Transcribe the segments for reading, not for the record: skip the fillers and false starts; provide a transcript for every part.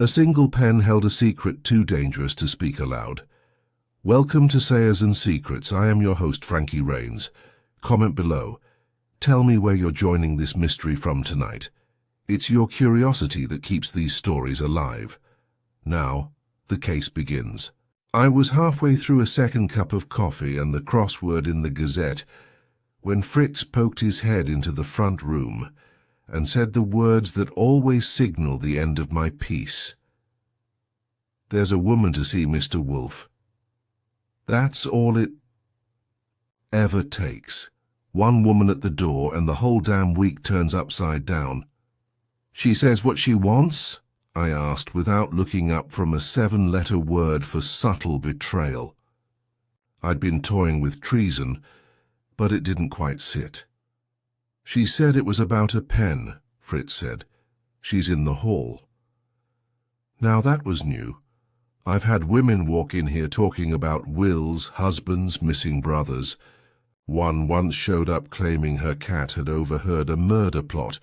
A single pen held a secret too dangerous to speak aloud. Welcome to Sayers and Secrets. I am your host, Frankie Rains. Comment below. Tell me where you're joining this mystery from tonight. It's your curiosity that keeps these stories alive. Now, the case begins. I was halfway through a second cup of coffee and the crossword in the Gazette when Fritz poked his head into the front room and said the words that always signal the end of my piece. "There's a woman to see, Mr. Wolfe." That's all it ever takes. One woman at the door and the whole damn week turns upside down. "She says what she wants?" I asked without looking up from a 7-letter word for subtle betrayal. I'd been toying with treason, but it didn't quite sit. "She said it was about a pen," Fritz said. "She's in the hall." Now that was new. I've had women walk in here talking about wills, husbands, missing brothers. One once showed up claiming her cat had overheard a murder plot,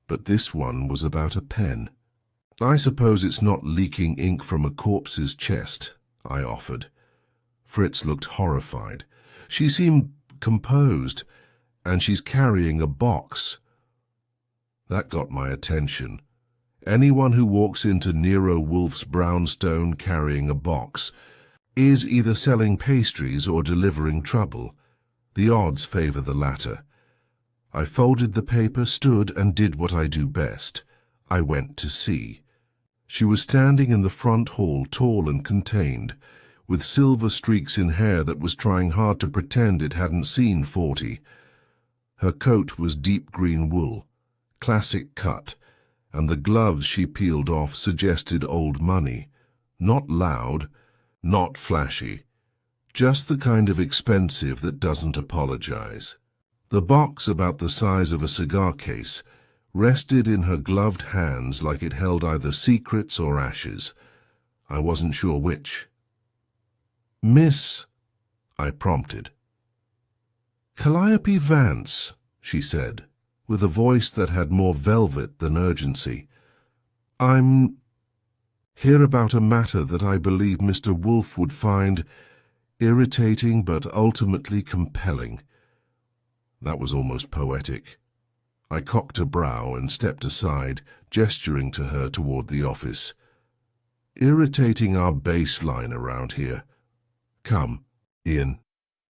but this one was about a pen. "I suppose it's not leaking ink from a corpse's chest," I offered. Fritz looked horrified. "She seemed composed, and she's carrying a box." That got my attention. Anyone who walks into Nero Wolfe's brownstone carrying a box is either selling pastries or delivering trouble. The odds favor the latter. I folded the paper, stood, and did what I do best. I went to see. She was standing in the front hall, tall and contained, with silver streaks in hair that was trying hard to pretend it hadn't seen 40. Her coat was deep green wool, classic cut, and the gloves she peeled off suggested old money. Not loud, not flashy, just the kind of expensive that doesn't apologize. The box, about the size of a cigar case, rested in her gloved hands like it held either secrets or ashes. I wasn't sure which. "Miss," I prompted. "Calliope Vance," she said, with a voice that had more velvet than urgency. "I'm here about a matter that I believe Mr. Wolfe would find irritating but ultimately compelling." That was almost poetic. I cocked a brow and stepped aside, gesturing to her toward the office. "Irritating our baseline around here. Come, in."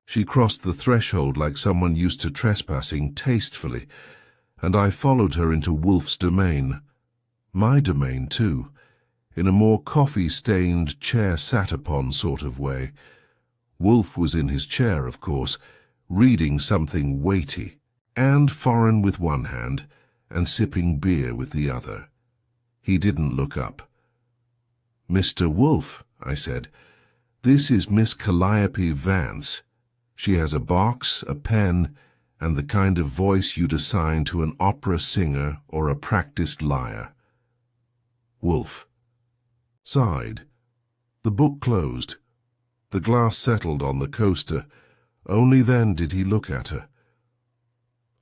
She crossed the threshold like someone used to trespassing tastefully, and I followed her into Wolfe's domain. My domain, too, in a more coffee-stained, chair-sat-upon sort of way. Wolfe was in his chair, of course, reading something weighty and foreign with one hand and sipping beer with the other. He didn't look up. "Mr. Wolfe," I said, "this is Miss Calliope Vance. She has a box, a pen, and the kind of voice you'd assign to an opera singer or a practiced liar." Wolfe sighed. The book closed. The glass settled on the coaster. Only then did he look at her.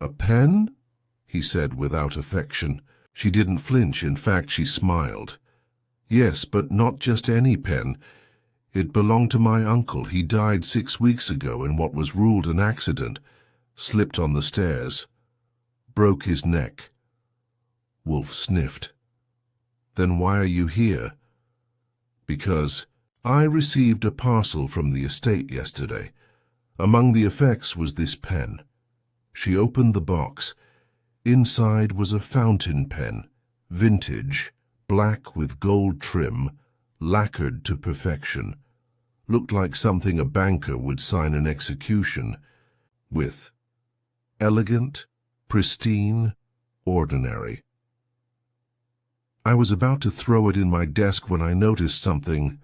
"A pen?" he said without affection. She didn't flinch. In fact, she smiled. "Yes, but not just any pen. It belonged to my uncle. He died 6 weeks ago in what was ruled an accident. Slipped on the stairs. Broke his neck." Wolfe sniffed. "Then why are you here?" "Because I received a parcel from the estate yesterday. Among the effects was this pen." She opened the box. Inside was a fountain pen, vintage, black with gold trim, lacquered to perfection. Looked like something a banker would sign an execution with. Elegant, pristine, ordinary. I was about to throw it in my desk when I noticed something.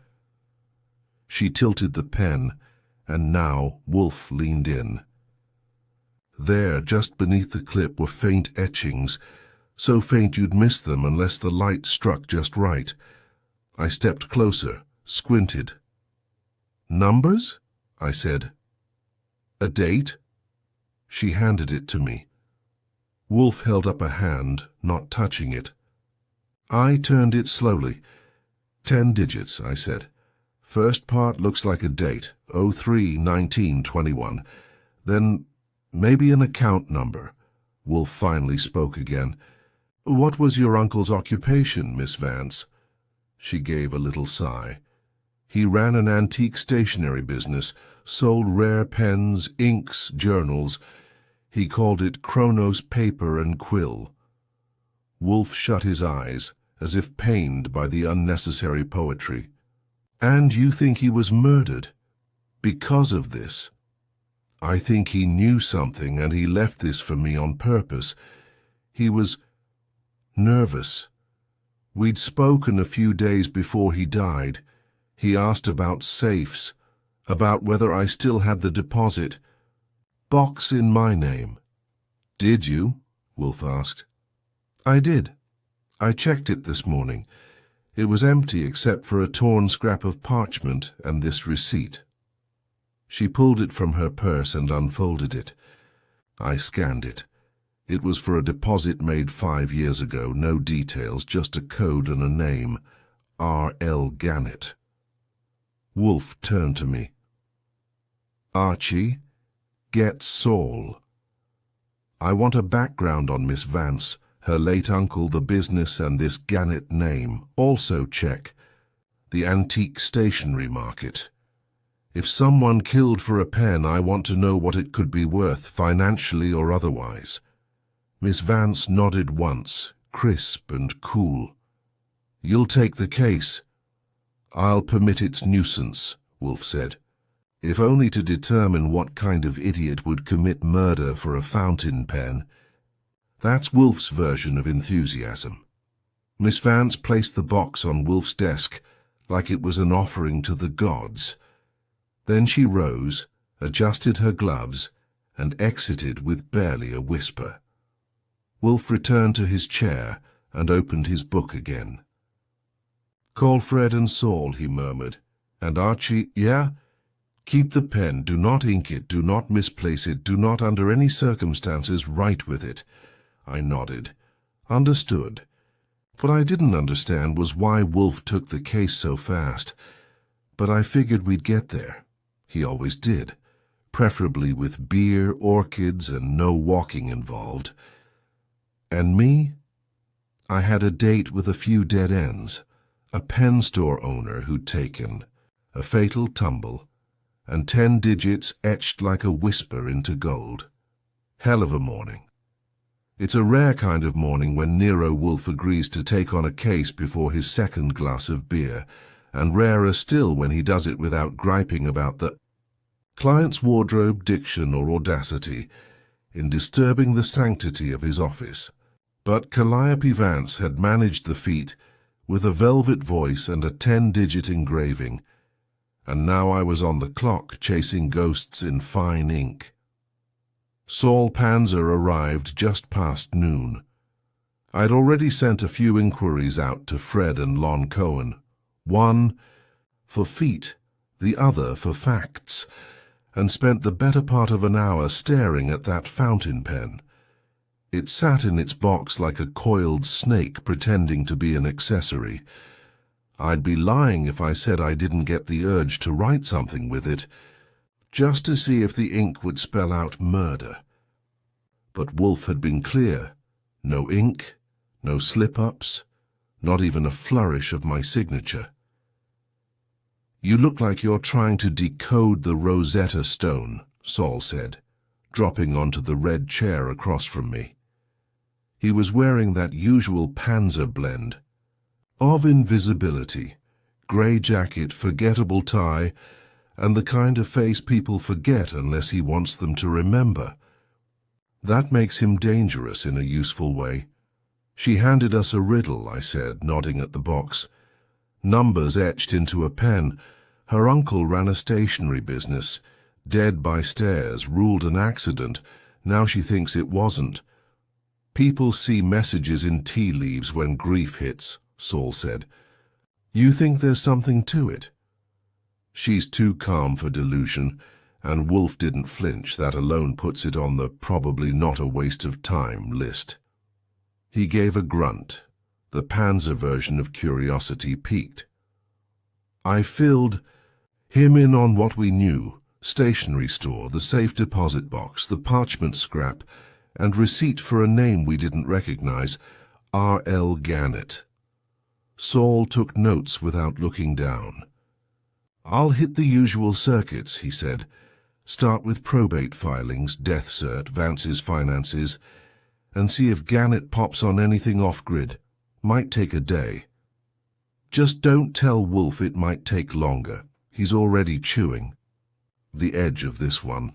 She tilted the pen, and now Wolfe leaned in. There, just beneath the clip, were faint etchings, so faint you'd miss them unless the light struck just right. I stepped closer, squinted. "Numbers?" I said. "A date?" She handed it to me. Wolfe held up a hand, not touching it. I turned it slowly, 10 digits, I said. First part looks like a date, 03-19-21. Then maybe an account number. Wolfe finally spoke again. What was your uncle's occupation, Miss Vance? She gave a little sigh. He ran an antique stationery business, sold rare pens, inks, journals. He called it Chronos Paper and Quill. Wolfe shut his eyes, as if pained by the unnecessary poetry. And you think he was murdered? Because of this? I think he knew something and he left this for me on purpose. He was nervous. We'd spoken a few days before he died. He asked about safes, about whether I still had the deposit. Box in my name. Did you? Wolfe asked. I did. I checked it this morning. It was empty except for a torn scrap of parchment and this receipt. She pulled it from her purse and unfolded it. I scanned it. It was for a deposit made 5 years ago, no details, just a code and a name. R.L. Gannett. Wolfe turned to me. Archie, get Saul. I want a background on Miss Vance, her late uncle, the business, and this Gannett name. Also check the antique stationery market. If someone killed for a pen, I want to know what it could be worth, financially or otherwise. Miss Vance nodded once, crisp and cool. You'll take the case. I'll permit its nuisance, Wolfe said, if only to determine what kind of idiot would commit murder for a fountain pen. That's Wolfe's version of enthusiasm. Miss Vance placed the box on Wolfe's desk like it was an offering to the gods. Then she rose, adjusted her gloves, and exited with barely a whisper. Wolfe returned to his chair and opened his book again. Call Fred and Saul, he murmured. And Archie, yeah? Keep the pen, do not ink it, do not misplace it, do not under any circumstances write with it. I nodded. Understood. What I didn't understand was why Wolfe took the case so fast. But I figured we'd get there. He always did, preferably with beer, orchids, and no walking involved. And me? I had a date with a few dead ends, a pen store owner who'd taken, a fatal tumble, and 10 digits etched like a whisper into gold. Hell of a morning. It's a rare kind of morning when Nero Wolfe agrees to take on a case before his second glass of beer, and rarer still when he does it without griping about the client's wardrobe, diction, or audacity in disturbing the sanctity of his office. But Calliope Vance had managed the feat with a velvet voice and a 10-digit engraving, and now I was on the clock chasing ghosts in fine ink. Saul Panzer arrived just past noon. I'd already sent a few inquiries out to Fred and Lon Cohen, one for feet, the other for facts, and spent the better part of an hour staring at that fountain pen. It sat in its box like a coiled snake pretending to be an accessory. I'd be lying if I said I didn't get the urge to write something with it, just to see if the ink would spell out murder. But Wolfe had been clear. No ink, no slip-ups, not even a flourish of my signature. You look like you're trying to decode the Rosetta Stone, Saul said, dropping onto the red chair across from me. He was wearing that usual Panzer blend of invisibility, grey jacket, forgettable tie, and the kind of face people forget unless he wants them to remember. That makes him dangerous in a useful way. She handed us a riddle, I said, nodding at the box. Numbers etched into a pen. Her uncle ran a stationery business. Dead by stairs, ruled an accident. Now she thinks it wasn't. People see messages in tea leaves when grief hits, Saul said. You think there's something to it? She's too calm for delusion, and Wolfe didn't flinch. That alone puts it on the probably not a waste of time list. He gave a grunt. The Panzer version of curiosity piqued. I filled him in on what we knew: stationery store, the safe deposit box, the parchment scrap, and receipt for a name we didn't recognize, R.L. Gannett. Saul took notes without looking down. "I'll hit the usual circuits," he said. "Start with probate filings, death cert, Vance's finances, and see if Gannett pops on anything off-grid. Might take a day. Just don't tell Wolfe it might take longer. He's already chewing the edge of this one."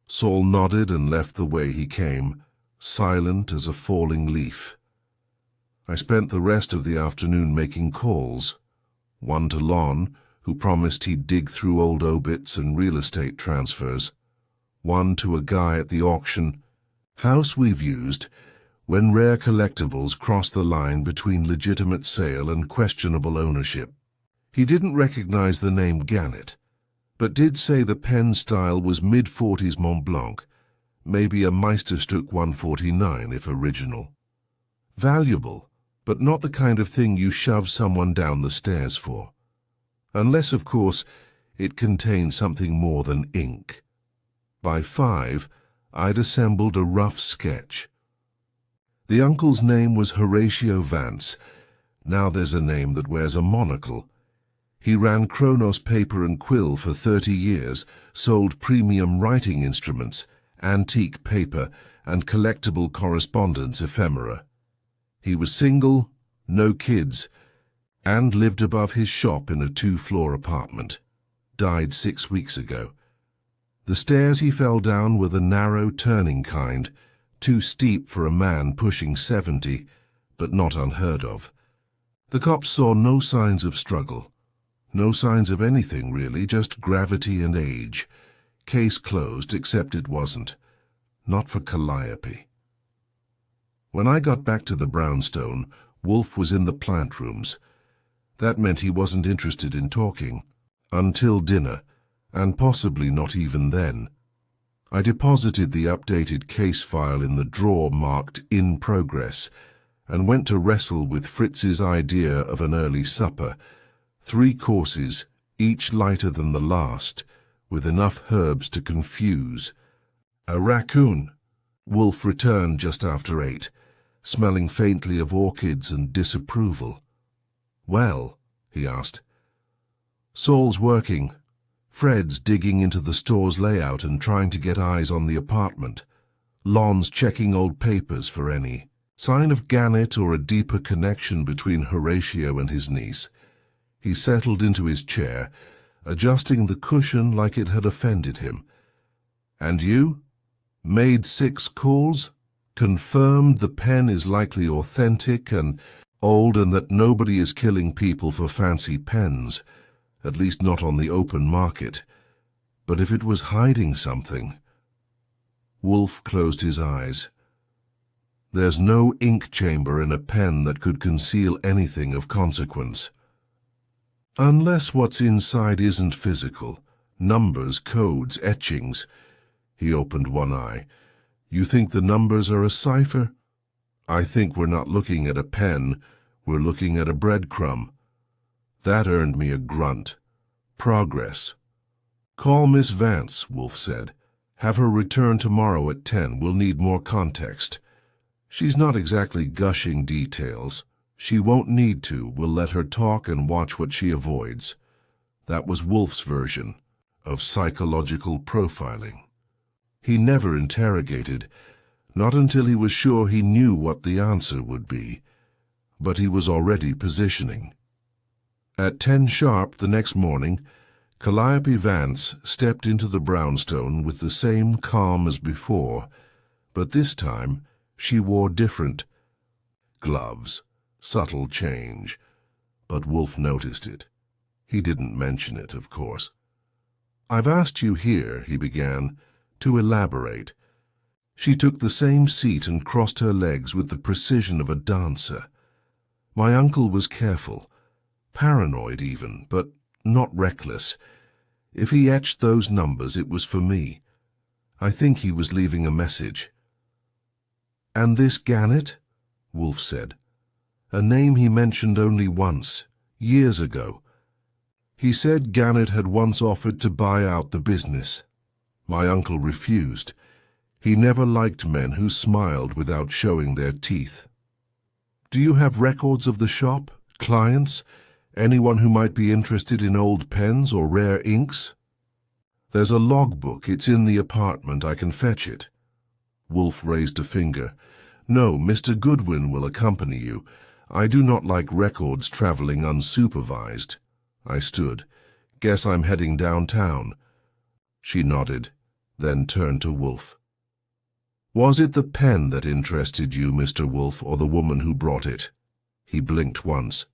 Saul nodded and left the way he came, silent as a falling leaf. I spent the rest of the afternoon making calls. One to Lon, who promised he'd dig through old obits and real estate transfers. One to a guy at the auction house we've used when rare collectibles cross the line between legitimate sale and questionable ownership. He didn't recognize the name Gannett, but did say the pen style was mid-40s Montblanc, maybe a Meisterstück 149 if original. Valuable, but not the kind of thing you shove someone down the stairs for. Unless, of course, it contained something more than ink. By 5, I'd assembled a rough sketch. The uncle's name was Horatio Vance. Now there's a name that wears a monocle. He ran Kronos Paper and Quill for 30 years, sold premium writing instruments, antique paper, and collectible correspondence ephemera. He was single, no kids, and lived above his shop in a 2-floor apartment. Died 6 weeks ago. The stairs he fell down were the narrow, turning kind, too steep for a man pushing 70, but not unheard of. The cops saw no signs of struggle. No signs of anything, really, just gravity and age. Case closed, except it wasn't. Not for Calliope. When I got back to the brownstone, Wolfe was in the plant rooms. That meant he wasn't interested in talking. Until dinner, and possibly not even then. I deposited the updated case file in the drawer marked "In Progress" and went to wrestle with Fritz's idea of an early supper. 3 courses, each lighter than the last, with enough herbs to confuse. A raccoon. Wolfe returned just after 8, smelling faintly of orchids and disapproval. "Well?" he asked. "Saul's working. Fred's digging into the store's layout and trying to get eyes on the apartment. Lon's checking old papers for any sign of Gannett or a deeper connection between Horatio and his niece." He settled into his chair, adjusting the cushion like it had offended him. "And you? Made 6 calls? Confirmed the pen is likely authentic and old and that nobody is killing people for fancy pens, at least not on the open market. But if it was hiding something..." Wolfe closed his eyes. "There's no ink chamber in a pen that could conceal anything of consequence. Unless what's inside isn't physical. Numbers, codes, etchings." He opened one eye. "You think the numbers are a cipher? I think we're not looking at a pen, we're looking at a breadcrumb." That earned me a grunt. Progress. "Call Miss Vance," Wolfe said. "Have her return tomorrow at 10. We'll need more context. She's not exactly gushing details. She won't need to. We'll let her talk and watch what she avoids." That was Wolfe's version of psychological profiling. He never interrogated, not until he was sure he knew what the answer would be. But he was already positioning. At 10 sharp the next morning, Calliope Vance stepped into the brownstone with the same calm as before, but this time she wore different gloves. Subtle change, but Wolfe noticed it. He didn't mention it, of course. "I've asked you here," he began, "to elaborate." She took the same seat and crossed her legs with the precision of a dancer. "My uncle was careful, paranoid even, but not reckless. If he etched those numbers, it was for me. I think he was leaving a message." "And this Gannett?" Wolfe said. "A name he mentioned only once, years ago. He said Gannett had once offered to buy out the business. My uncle refused. He never liked men who smiled without showing their teeth. Do you have records of the shop, clients, anyone who might be interested in old pens or rare inks? There's a logbook. It's in the apartment. I can fetch it. Wolfe raised a finger. No, Mr. Goodwin will accompany you. I do not like records traveling unsupervised. I stood. Guess I'm heading downtown. She nodded, then turned to Wolfe. Was it the pen that interested you, Mr. Wolfe, or the woman who brought it? He blinked once.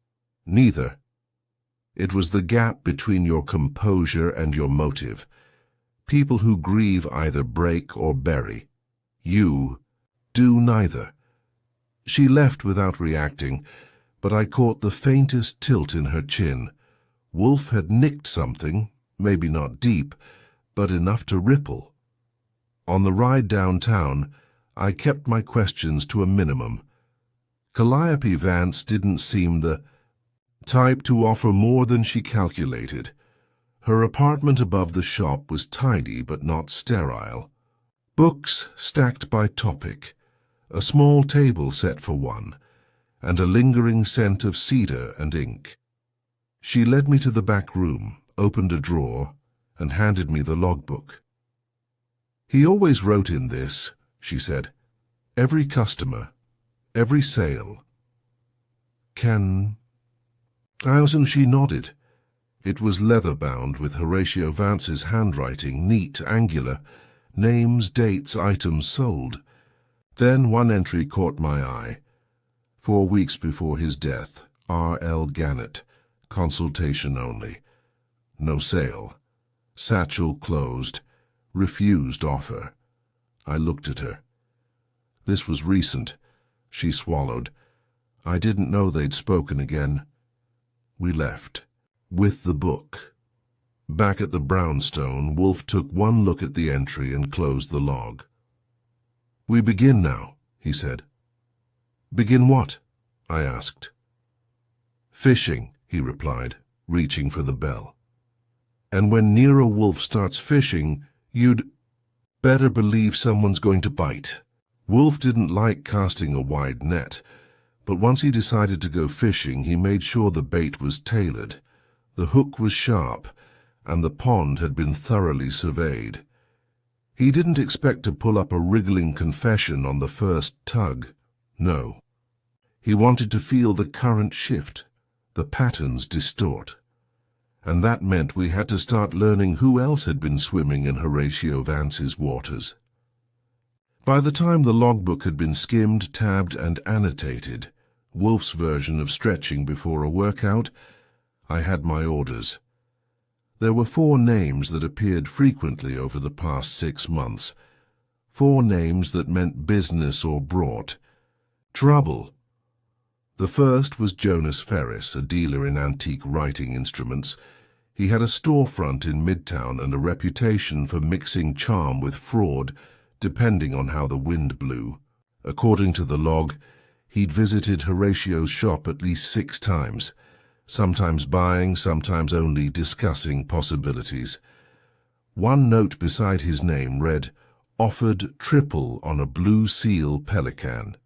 Neither. It was the gap between your composure and your motive. People who grieve either break or bury. You do neither. She left without reacting, but I caught the faintest tilt in her chin. Wolfe had nicked something, maybe not deep, but enough to ripple. On the ride downtown, I kept my questions to a minimum. Calliope Vance didn't seem the type to offer more than she calculated. Her apartment above the shop was tidy but not sterile. Books stacked by topic, a small table set for one, and a lingering scent of cedar and ink. She led me to the back room, opened a drawer, and handed me the logbook. He always wrote in this, she said. Every customer, every sale. She nodded. It was leather-bound with Horatio Vance's handwriting, neat, angular, names, dates, items sold. Then one entry caught my eye. 4 weeks before his death, R.L. Gannett, consultation only. No sale. Satchel closed. Refused offer. I looked at her. This was recent. She swallowed. I didn't know they'd spoken again. We left. With the book. Back at the brownstone, Wolfe took one look at the entry and closed the log. We begin now, he said. Begin what? I asked. Fishing, he replied, reaching for the bell. And when Nero Wolfe starts fishing, you'd better believe someone's going to bite. Wolfe didn't like casting a wide net, but once he decided to go fishing, he made sure the bait was tailored. The hook was sharp, and the pond had been thoroughly surveyed. He didn't expect to pull up a wriggling confession on the first tug. No. He wanted to feel the current shift, the patterns distort. And that meant we had to start learning who else had been swimming in Horatio Vance's waters. By the time the logbook had been skimmed, tabbed, and annotated, Wolfe's version of stretching before a workout, I had my orders. There were 4 names that appeared frequently over the past 6 months. 4 names that meant business or brought trouble. The first was Jonas Ferris, a dealer in antique writing instruments. He had a storefront in Midtown and a reputation for mixing charm with fraud, depending on how the wind blew. According to the log, he'd visited Horatio's shop at least 6 times, sometimes buying, sometimes only discussing possibilities. One note beside his name read, "Offered triple on a blue seal pelican.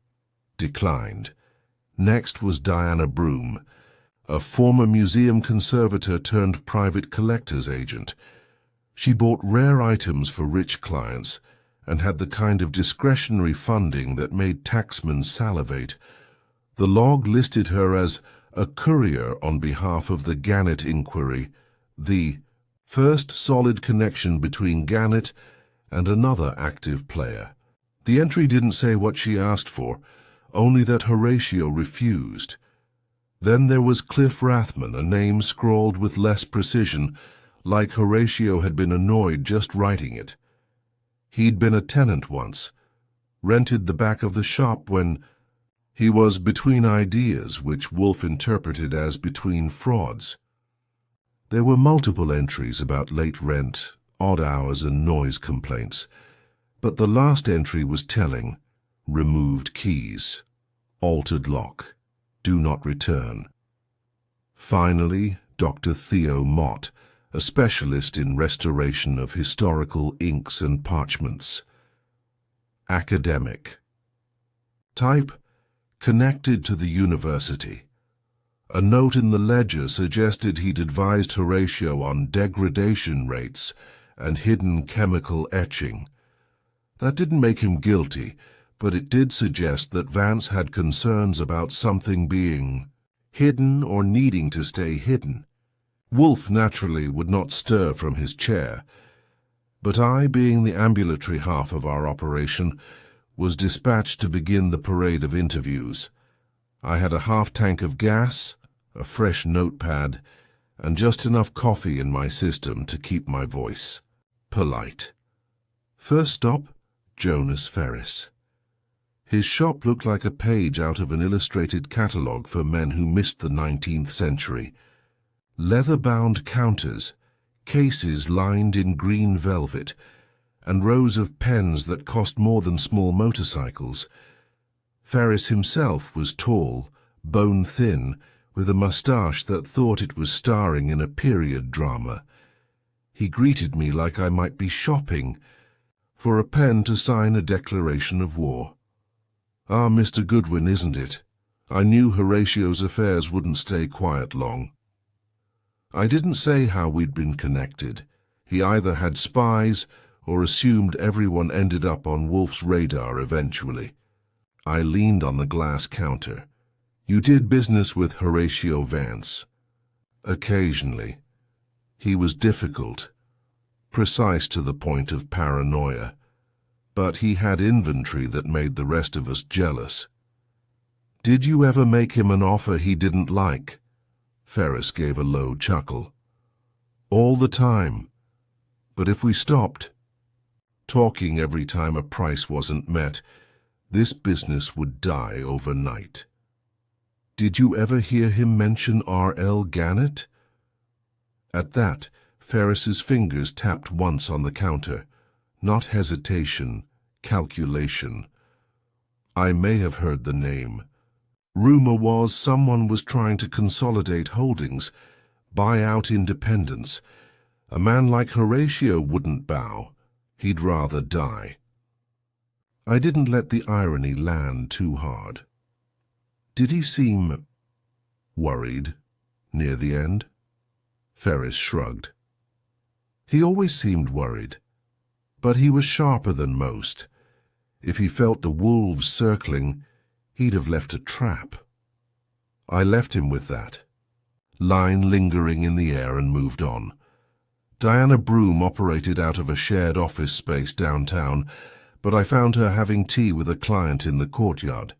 Declined." Next was Diana Broom, a former museum conservator turned private collector's agent. She bought rare items for rich clients and had the kind of discretionary funding that made taxmen salivate. The log listed her as a courier on behalf of the Gannett inquiry, the first solid connection between Gannett and another active player. The entry didn't say what she asked for, only that Horatio refused. Then there was Cliff Rathman, a name scrawled with less precision, like Horatio had been annoyed just writing it. He'd been a tenant once, rented the back of the shop when he was between ideas, which Wolfe interpreted as between frauds. There were multiple entries about late rent, odd hours, and noise complaints, but the last entry was telling. Removed keys, altered lock, do not return. Finally, Dr. Theo Mott, a specialist in restoration of historical inks and parchments. Academic. Type: connected to the university. A note in the ledger suggested he'd advised Horatio on degradation rates and hidden chemical etching. That didn't make him guilty, but it did suggest that Vance had concerns about something being hidden or needing to stay hidden. Wolfe naturally would not stir from his chair, but I, being the ambulatory half of our operation, was dispatched to begin the parade of interviews. I had a half-tank of gas, a fresh notepad, and just enough coffee in my system to keep my voice polite. First stop, Jonas Ferris. His shop looked like a page out of an illustrated catalogue for men who missed the 19th century. Leather-bound counters, cases lined in green velvet, and rows of pens that cost more than small motorcycles. Ferris himself was tall, bone-thin, with a moustache that thought it was starring in a period drama. He greeted me like I might be shopping for a pen to sign a declaration of war. "Ah, Mr. Goodwin, isn't it? I knew Horatio's affairs wouldn't stay quiet long." I didn't say how we'd been connected. He either had spies or assumed everyone ended up on Wolfe's radar eventually. I leaned on the glass counter. "You did business with Horatio Vance?" "Occasionally. He was difficult, precise to the point of paranoia, but he had inventory that made the rest of us jealous." "Did you ever make him an offer he didn't like?" Ferris gave a low chuckle. "All the time. But if we stopped talking every time a price wasn't met, this business would die overnight." "Did you ever hear him mention R.L. Gannett?" At that, Ferris's fingers tapped once on the counter. Not hesitation, calculation. I may have heard the name. Rumor was someone was trying to consolidate holdings, buy out independence. A man like Horatio wouldn't bow. He'd rather die. I didn't let the irony land too hard. "Did he seem worried near the end?" Ferris shrugged. "He always seemed worried, but he was sharper than most. If he felt the wolves circling, he'd have left a trap. I left him with that line lingering in the air and moved on. Diana Broom operated out of a shared office space downtown, but I found her having tea with a client in the courtyard.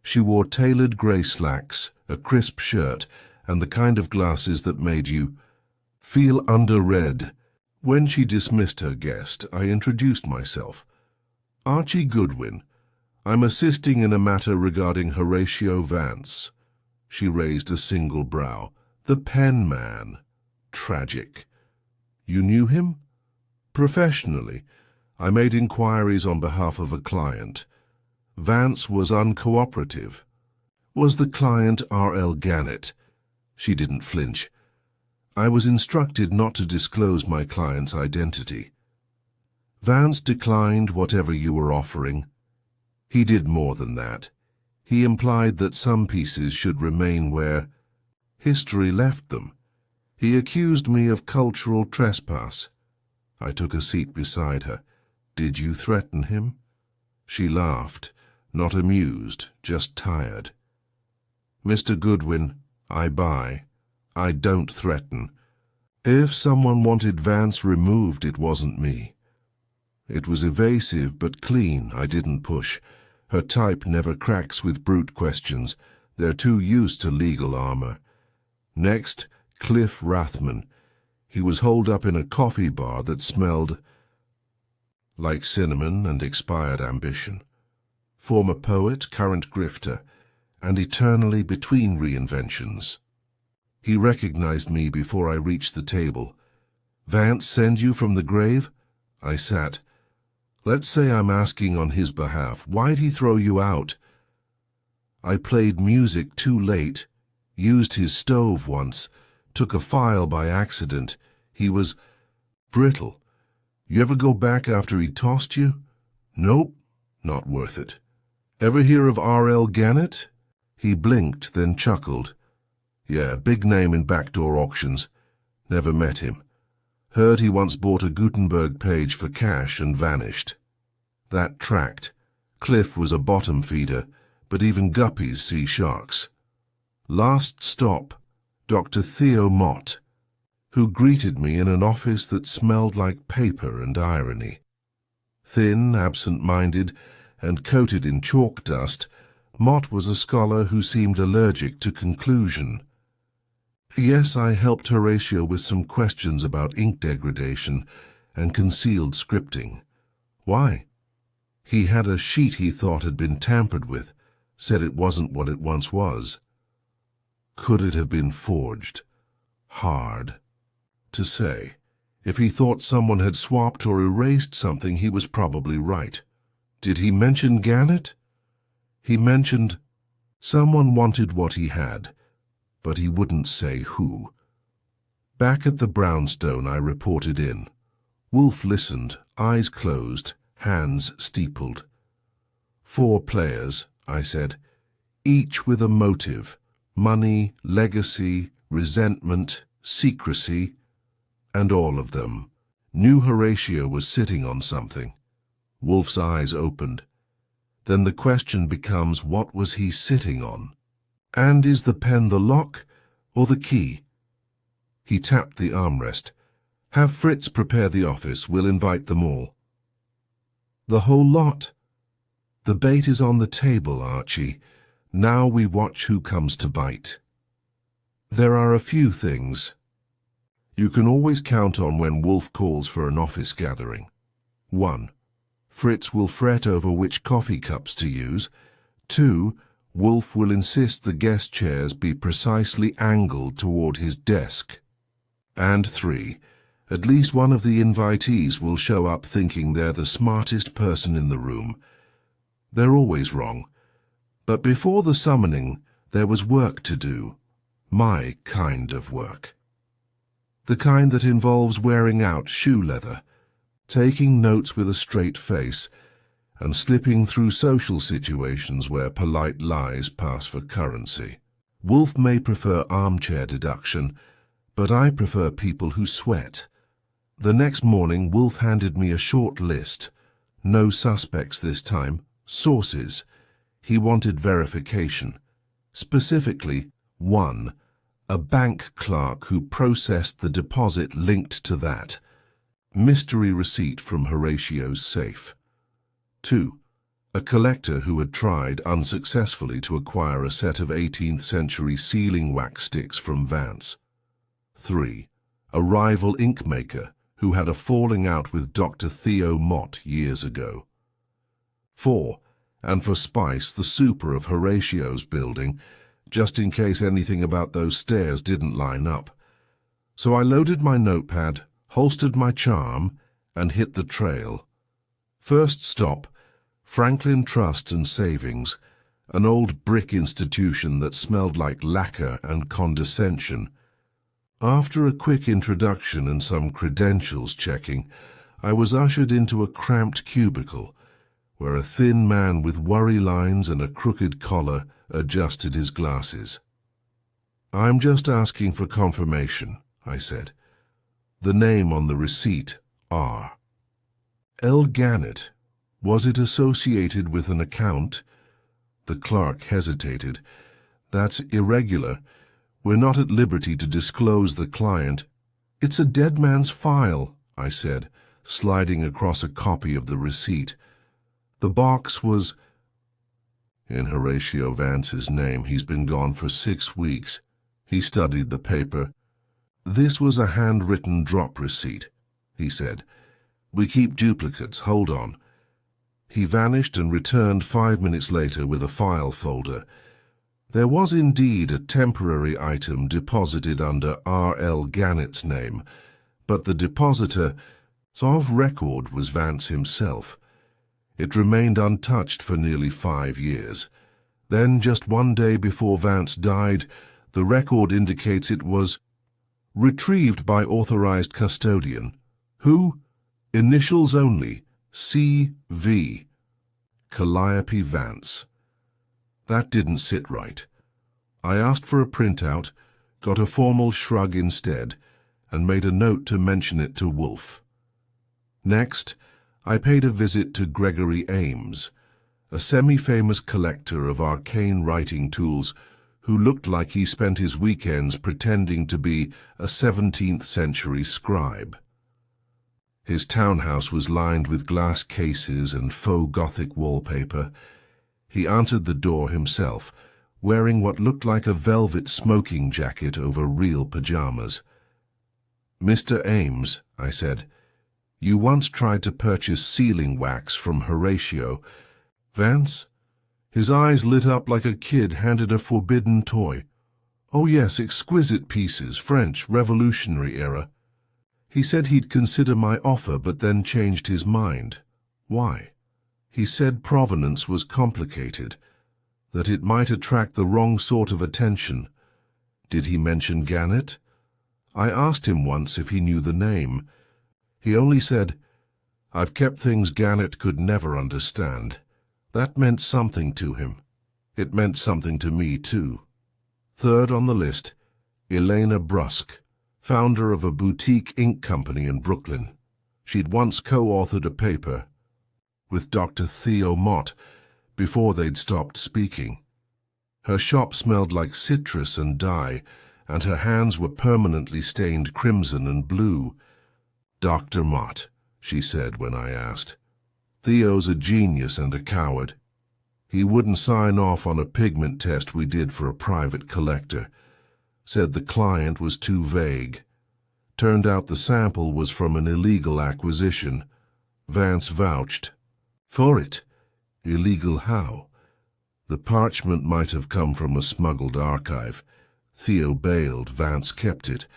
She wore tailored grey slacks, a crisp shirt, and the kind of glasses that made you feel under-read. When she dismissed her guest, I introduced myself. "Archie Goodwin. I'm assisting in a matter regarding Horatio Vance." She raised a single brow. "The pen man. Tragic." "You knew him?" "Professionally. I made inquiries on behalf of a client. Vance was uncooperative." "Was the client R.L. Gannett?" She didn't flinch. "I was instructed not to disclose my client's identity." "Vance declined whatever you were offering." "He did more than that. He implied that some pieces should remain where history left them. He accused me of cultural trespass." I took a seat beside her. "Did you threaten him?" She laughed, not amused, just tired. "Mr. Goodwin, I buy. I don't threaten. If someone wanted Vance removed, it wasn't me." It was evasive but clean. I didn't push. Her type never cracks with brute questions. They're too used to legal armor. Next, Cliff Rathman. He was holed up in a coffee bar that smelled like cinnamon and expired ambition. Former poet, current grifter, and eternally between reinventions. He recognized me before I reached the table. "Vance send you from the grave?" I sat. "Let's say I'm asking on his behalf. Why'd he throw you out?" "I played music too late. Used his stove once. took a file by accident. He was brittle. You ever go back after he tossed you? Nope, not worth it. Ever hear of R.L. Gannett? He blinked, then chuckled. Yeah, big name in backdoor auctions. Never met him. Heard he once bought a Gutenberg page for cash and vanished. That tracked. Cliff was a bottom feeder, but even guppies see sharks. Last stop, Dr. Theo Mott, who greeted me in an office that smelled like paper and irony. Thin, absent-minded, and coated in chalk dust, Mott was a scholar who seemed allergic to conclusion. Yes, I helped Horatio with some questions about ink degradation and concealed scripting. Why? He had a sheet he thought had been tampered with, said it wasn't what it once was. Could it have been forged? Hard to say. If he thought someone had swapped or erased something, he was probably right. Did he mention Gannett? He mentioned someone wanted what he had, but he wouldn't say who. Back at the brownstone, I reported in. Wolfe listened, eyes closed, hands steepled. 4 players, I said, each with a motive. Money, legacy, resentment, secrecy, and all of them knew Horatio was sitting on something. Wolfe's eyes opened. Then the question becomes, what was he sitting on? And is the pen the lock or the key? He tapped the armrest. Have Fritz prepare the office. We'll invite them all. The whole lot. The bait is on the table, Archie. Now we watch who comes to bite. There are a few things. You can always count on when Wolfe calls for an office gathering. 1. Fritz will fret over which coffee cups to use. 2. Wolfe will insist the guest chairs be precisely angled toward his desk. And 3. At least one of the invitees will show up thinking they're the smartest person in the room. They're always wrong. But before the summoning, there was work to do. My kind of work. The kind that involves wearing out shoe leather, taking notes with a straight face, and slipping through social situations where polite lies pass for currency. Wolfe may prefer armchair deduction, but I prefer people who sweat. The next morning, Wolfe handed me a short list. No suspects this time, sources. He wanted verification. Specifically, 1. A bank clerk who processed the deposit linked to that. Mystery receipt from Horatio's safe. 2. A collector who had tried unsuccessfully to acquire a set of 18th century sealing wax sticks from Vance. 3. A rival ink maker who had a falling out with Dr. Theo Mott years ago. 4. And for spice, the super of Horatio's building, just in case anything about those stairs didn't line up. So I loaded my notepad, holstered my charm, and hit the trail. First stop, Franklin Trust and Savings, an old brick institution that smelled like lacquer and condescension. After a quick introduction and some credentials checking, I was ushered into a cramped cubicle, where a thin man with worry lines and a crooked collar adjusted his glasses. I'm just asking for confirmation, I said. The name on the receipt, R. L. Gannett. Was it associated with an account? The clerk hesitated. That's irregular. We're not at liberty to disclose the client. It's a dead man's file, I said, sliding across a copy of the receipt. The box was in Horatio Vance's name. He's been gone for 6 weeks. He studied the paper. This was a handwritten drop receipt, he said. We keep duplicates. Hold on. He vanished and returned 5 minutes later with a file folder. There was indeed a temporary item deposited under R.L. Gannett's name, but the depositor of record was Vance himself. It remained untouched for nearly 5 years. Then, just one day before Vance died, the record indicates it was Retrieved by authorized custodian. Who? Initials only. C.V. Calliope Vance. That didn't sit right. I asked for a printout, got a formal shrug instead, and made a note to mention it to Wolfe. Next, I paid a visit to Gregory Ames, a semi-famous collector of arcane writing tools who looked like he spent his weekends pretending to be a 17th century scribe. His townhouse was lined with glass cases and faux Gothic wallpaper. He answered the door himself, wearing what looked like a velvet smoking jacket over real pajamas. "Mr. Ames," I said, "you once tried to purchase sealing wax from Horatio." "Vance?" His eyes lit up like a kid handed a forbidden toy. "Oh yes, exquisite pieces, French, Revolutionary era." He said he'd consider my offer but then changed his mind. Why? He said provenance was complicated, that it might attract the wrong sort of attention. Did he mention Gannett? I asked him once if he knew the name. He only said, "I've kept things Gannett could never understand." That meant something to him. It meant something to me, too. Third on the list, Elena Brusk, founder of a boutique ink company in Brooklyn. She'd once co-authored a paper with Dr. Theo Mott before they'd stopped speaking. Her shop smelled like citrus and dye, and her hands were permanently stained crimson and blue. "Dr. Mott," she said when I asked. "Theo's a genius and a coward. He wouldn't sign off on a pigment test we did for a private collector. Said the client was too vague. Turned out the sample was from an illegal acquisition. Vance vouched for it. Illegal how? The parchment might have come from a smuggled archive. Theo bailed, Vance kept it.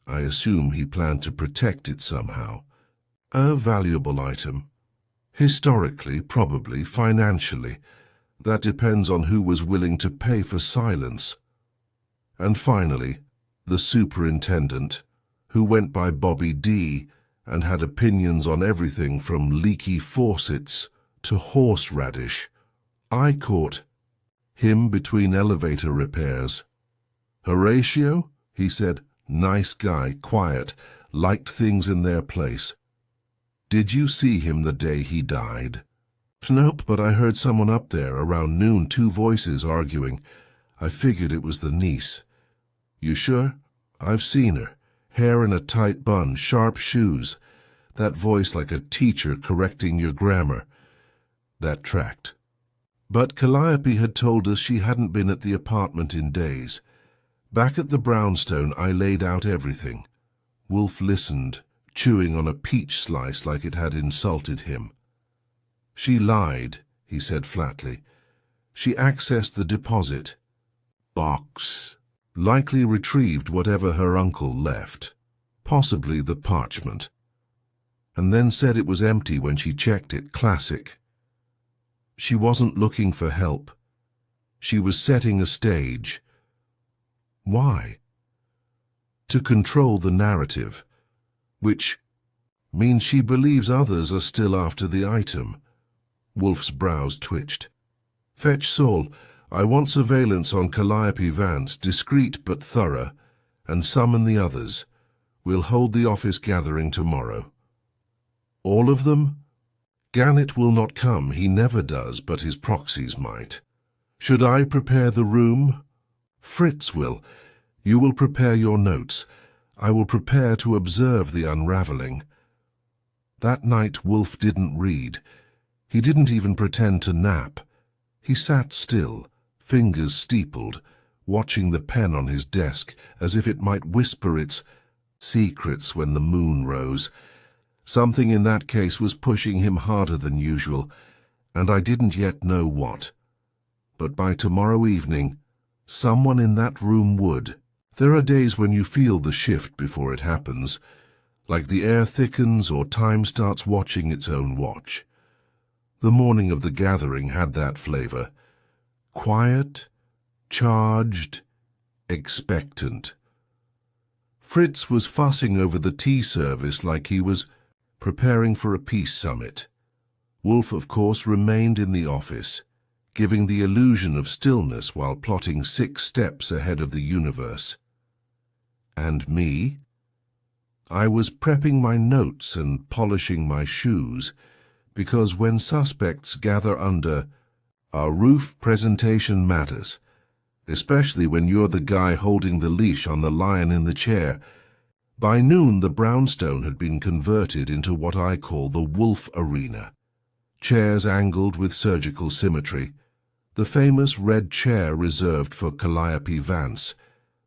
I assume he planned to protect it somehow. A valuable item. Historically, probably, financially. That depends on who was willing to pay for silence. And finally, the superintendent, who went by Bobby D and had opinions on everything from leaky faucets to horseradish. I caught him between elevator repairs. "Horatio?" he said. "Nice guy, quiet, liked things in their place." "Did you see him the day he died?" "Nope, but I heard someone up there around noon, two voices arguing. I figured it was the niece." "You sure?" "I've seen her. Hair in a tight bun, sharp shoes. That voice like a teacher correcting your grammar." That tracked. But Calliope had told us she hadn't been at the apartment in days. Back at the brownstone, I laid out everything. Wolfe listened, chewing on a peach slice like it had insulted him. "She lied," he said flatly. "She accessed the deposit box. Likely retrieved whatever her uncle left, possibly the parchment, and then said it was empty when she checked it. Classic. She wasn't looking for help. She was setting a stage. Why? To control the narrative, which means she believes others are still after the item." Wolfe's brows twitched. "Fetch Saul. I want surveillance on Calliope Vance, discreet but thorough, and summon the others. We'll hold the office gathering tomorrow." "All of them?" "Gannett will not come. He never does, but his proxies might." "Should I prepare the room?" "Fritz will. You will prepare your notes. I will prepare to observe the unraveling." That night Wolfe didn't read. He didn't even pretend to nap. He sat still, fingers steepled, watching the pen on his desk as if it might whisper its secrets when the moon rose. Something in that case was pushing him harder than usual, and I didn't yet know what. But by tomorrow evening, someone in that room would. There are days when you feel the shift before it happens, like the air thickens or time starts watching its own watch. The morning of the gathering had that flavor. Quiet, charged, expectant. Fritz was fussing over the tea service like he was preparing for a peace summit. Wolfe, of course, remained in the office, giving the illusion of stillness while plotting 6 steps ahead of the universe. And me? I was prepping my notes and polishing my shoes, because when suspects gather under our roof, presentation matters, especially when you're the guy holding the leash on the lion in the chair. By noon, the brownstone had been converted into what I call the Wolfe Arena. Chairs angled with surgical symmetry. The famous red chair reserved for Calliope Vance.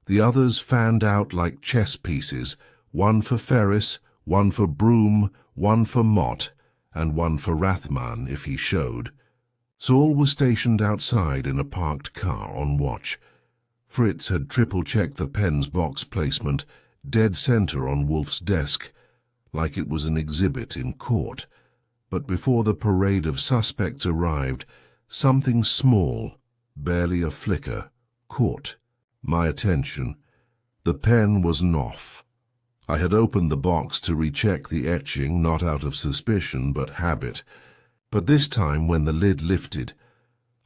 The others fanned out like chess pieces, one for Ferris, one for Broom, one for Mott, and one for Rathmann if he showed. Saul was stationed outside in a parked car on watch. Fritz had triple-checked the pen's box placement, dead center on Wolfe's desk, like it was an exhibit in court. But before the parade of suspects arrived, something small, barely a flicker, caught my attention. The pen wasn't off. I had opened the box to recheck the etching, not out of suspicion but habit. But this time, when the lid lifted,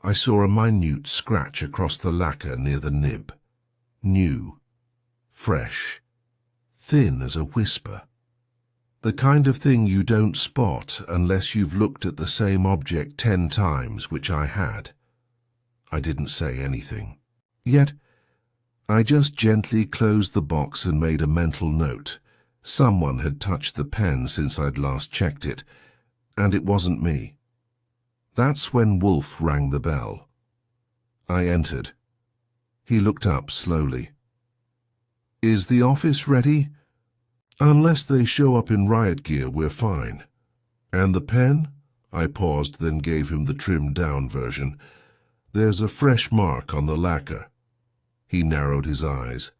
I saw a minute scratch across the lacquer near the nib. New, fresh, thin as a whisper. The kind of thing you don't spot unless you've looked at the same object 10 times, which I had. I didn't say anything. Yet, I just gently closed the box and made a mental note. Someone had touched the pen since I'd last checked it, and it wasn't me. That's when Wolfe rang the bell. I entered. He looked up slowly. "Is the office ready? Unless they show up in riot gear, we're fine." "And the pen?" I paused, then gave him the trimmed-down version. "There's a fresh mark on the lacquer." He narrowed his eyes.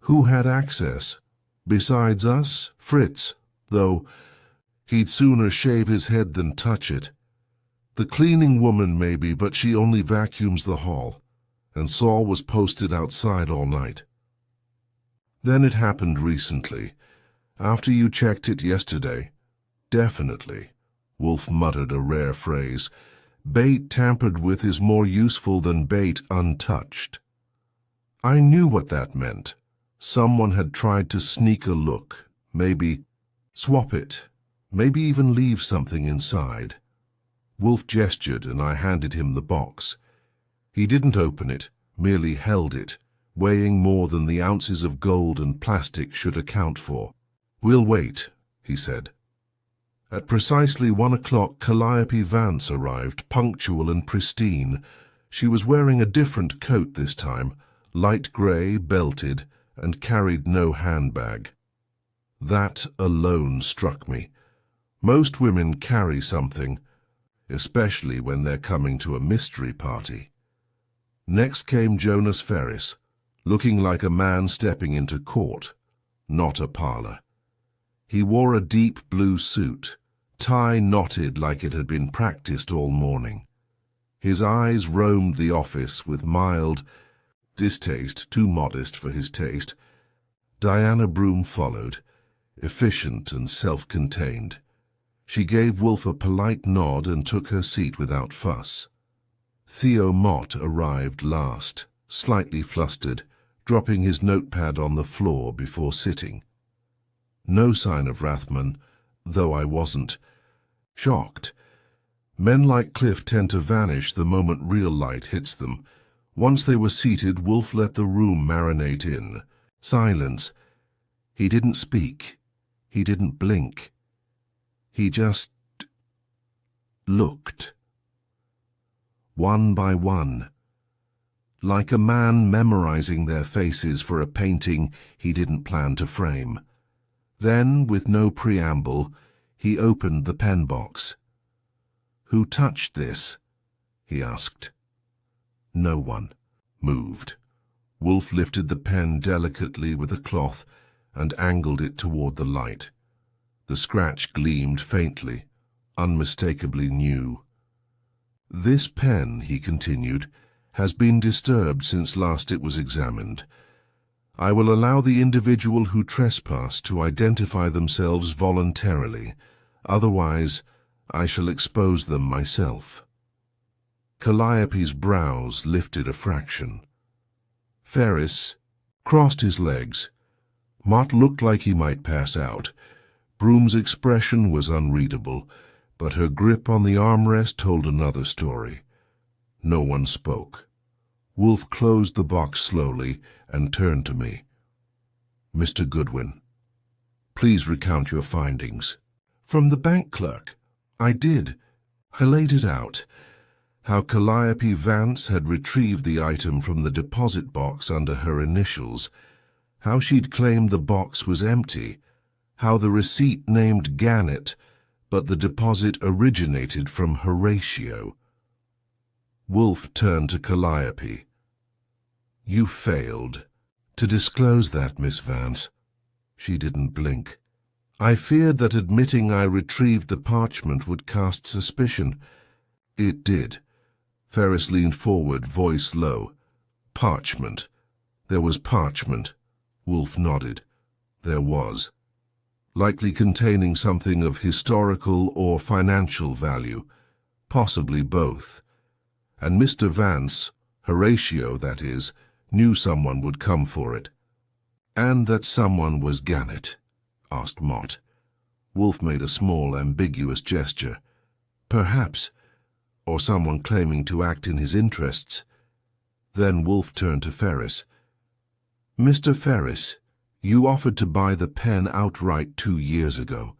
"Who had access? Besides us, Fritz, though he'd sooner shave his head than touch it. The cleaning woman maybe, but she only vacuums the hall, and Saul was posted outside all night." "Then it happened recently, after you checked it yesterday." "Definitely," Wolfe muttered a rare phrase. "Bait tampered with is more useful than bait untouched." I knew what that meant. Someone had tried to sneak a look, maybe swap it, maybe even leave something inside. Wolfe gestured and I handed him the box. He didn't open it, merely held it, weighing more than the ounces of gold and plastic should account for. "We'll wait," he said. At precisely 1 o'clock, Calliope Vance arrived, punctual and pristine. She was wearing a different coat this time, light grey, belted, and carried no handbag. That alone struck me. Most women carry something, especially when they're coming to a mystery party. Next came Jonas Ferris, looking like a man stepping into court, not a parlor. He wore a deep blue suit, tie knotted like it had been practiced all morning. His eyes roamed the office with mild distaste, too modest for his taste. Diana Broom followed, efficient and self-contained. She gave Wolfe a polite nod and took her seat without fuss. Theo Mott arrived last, slightly flustered, dropping his notepad on the floor before sitting. No sign of Rathmann, though I wasn't shocked. Men like Cliff tend to vanish the moment real light hits them. Once they were seated, Wolfe let the room marinate in. Silence. He didn't speak. He didn't blink. He just looked. One by one. Like a man memorizing their faces for a painting he didn't plan to frame. Then, with no preamble, he opened the pen box. "Who touched this?" he asked. No one moved. Wolfe lifted the pen delicately with a cloth and angled it toward the light. The scratch gleamed faintly, unmistakably new. "This pen," he continued, "has been disturbed since last it was examined. I will allow the individual who trespass to identify themselves voluntarily. Otherwise, I shall expose them myself." Calliope's brows lifted a fraction. Ferris crossed his legs. Mott looked like he might pass out. Broom's expression was unreadable, but her grip on the armrest told another story. No one spoke. Wolfe closed the box slowly and turned to me. "Mr. Goodwin, please recount your findings." "From the bank clerk. I did. I laid it out. How Calliope Vance had retrieved the item from the deposit box under her initials. How she'd claimed the box was empty. How the receipt named Gannett, but the deposit originated from Horatio." Wolfe turned to Calliope. "You failed to disclose that, Miss Vance." She didn't blink. "I feared that admitting I retrieved the parchment would cast suspicion." It did. Ferris leaned forward, voice low. "Parchment. There was parchment." Wolfe nodded. There was. Likely containing something of historical or financial value. Possibly both. And Mr. Vance, Horatio that is, knew someone would come for it. "And that someone was Gannett?" asked Mott. Wolfe made a small, ambiguous gesture. "Perhaps. Or someone claiming to act in his interests." Then Wolfe turned to Ferris. "Mr. Ferris, you offered to buy the pen outright 2 years ago."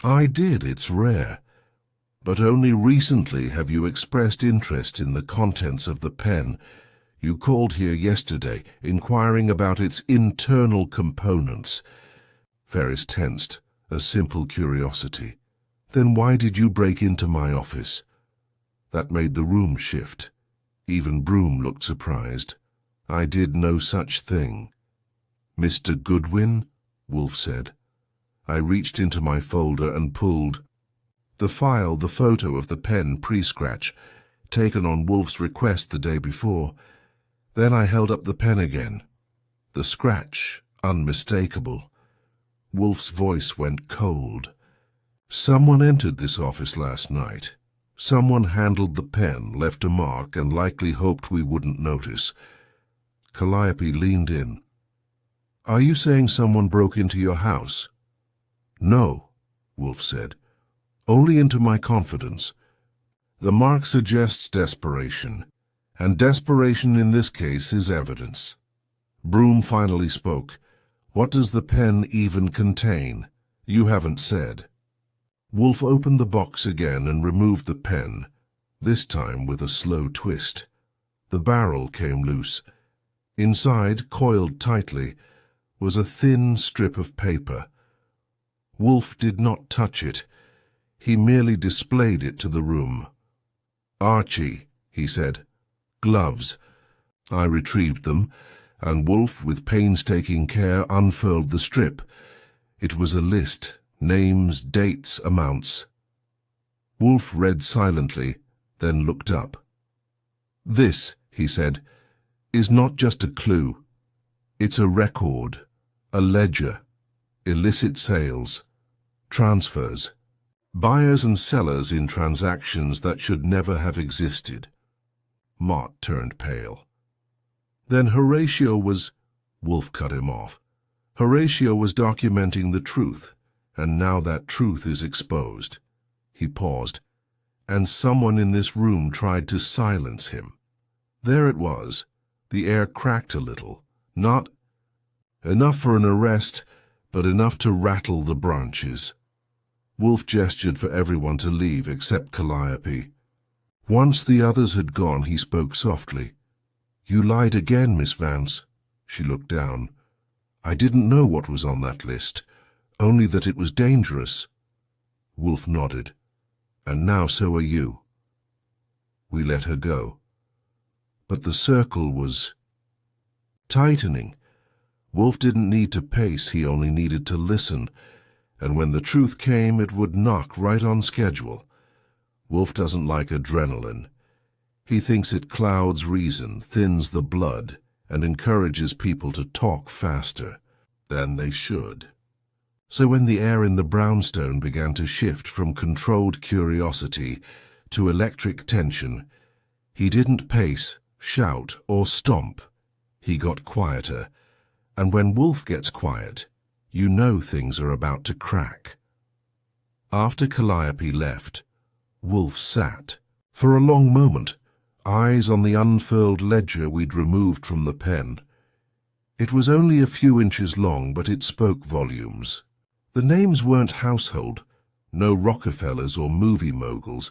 "I did, it's rare. But only recently have you expressed interest in the contents of the pen. You called here yesterday, inquiring about its internal components." Ferris tensed, a simple curiosity. "Then why did you break into my office?" That made the room shift. Even Broom looked surprised. "I did no such thing." "Mr. Goodwin?" Wolfe said. I reached into my folder and pulled the file, the photo of the pen pre-scratch, taken on Wolfe's request the day before. Then I held up the pen again. The scratch, unmistakable. Wolfe's voice went cold. "Someone entered this office last night. Someone handled the pen, left a mark, and likely hoped we wouldn't notice." Calliope leaned in. "Are you saying someone broke into your house?" "No," Wolfe said. "Only into my confidence. The mark suggests desperation, and desperation in this case is evidence." Broom finally spoke. "What does the pen even contain? You haven't said." Wolfe opened the box again and removed the pen, this time with a slow twist. The barrel came loose. Inside, coiled tightly, was a thin strip of paper. Wolfe did not touch it. He merely displayed it to the room. "Archie," he said. "Gloves." I retrieved them, and Wolfe, with painstaking care, unfurled the strip. It was a list. Names, dates, amounts. Wolfe read silently, then looked up. "This," he said, "is not just a clue. It's a record, a ledger, illicit sales, transfers, buyers and sellers in transactions that should never have existed." Mott turned pale. "Then Horatio was—" Wolfe cut him off. "Horatio was documenting the truth. And now that truth is exposed." He paused. "And someone in this room tried to silence him." There it was. The air cracked a little. Not enough for an arrest, but enough to rattle the branches. Wolfe gestured for everyone to leave except Calliope. Once the others had gone, he spoke softly. "You lied again, Miss Vance." She looked down. "I didn't know what was on that list. Only that it was dangerous." Wolfe nodded. "And now so are you." We let her go. But the circle was tightening. Wolfe didn't need to pace, he only needed to listen. And when the truth came, it would knock right on schedule. Wolfe doesn't like adrenaline. He thinks it clouds reason, thins the blood, and encourages people to talk faster than they should. So when the air in the brownstone began to shift from controlled curiosity to electric tension, he didn't pace, shout, or stomp. He got quieter, and when Wolfe gets quiet, you know things are about to crack. After Calliope left, Wolfe sat for a long moment, eyes on the unfurled ledger we'd removed from the pen. It was only a few inches long, but it spoke volumes. The names weren't household, no Rockefellers or movie moguls,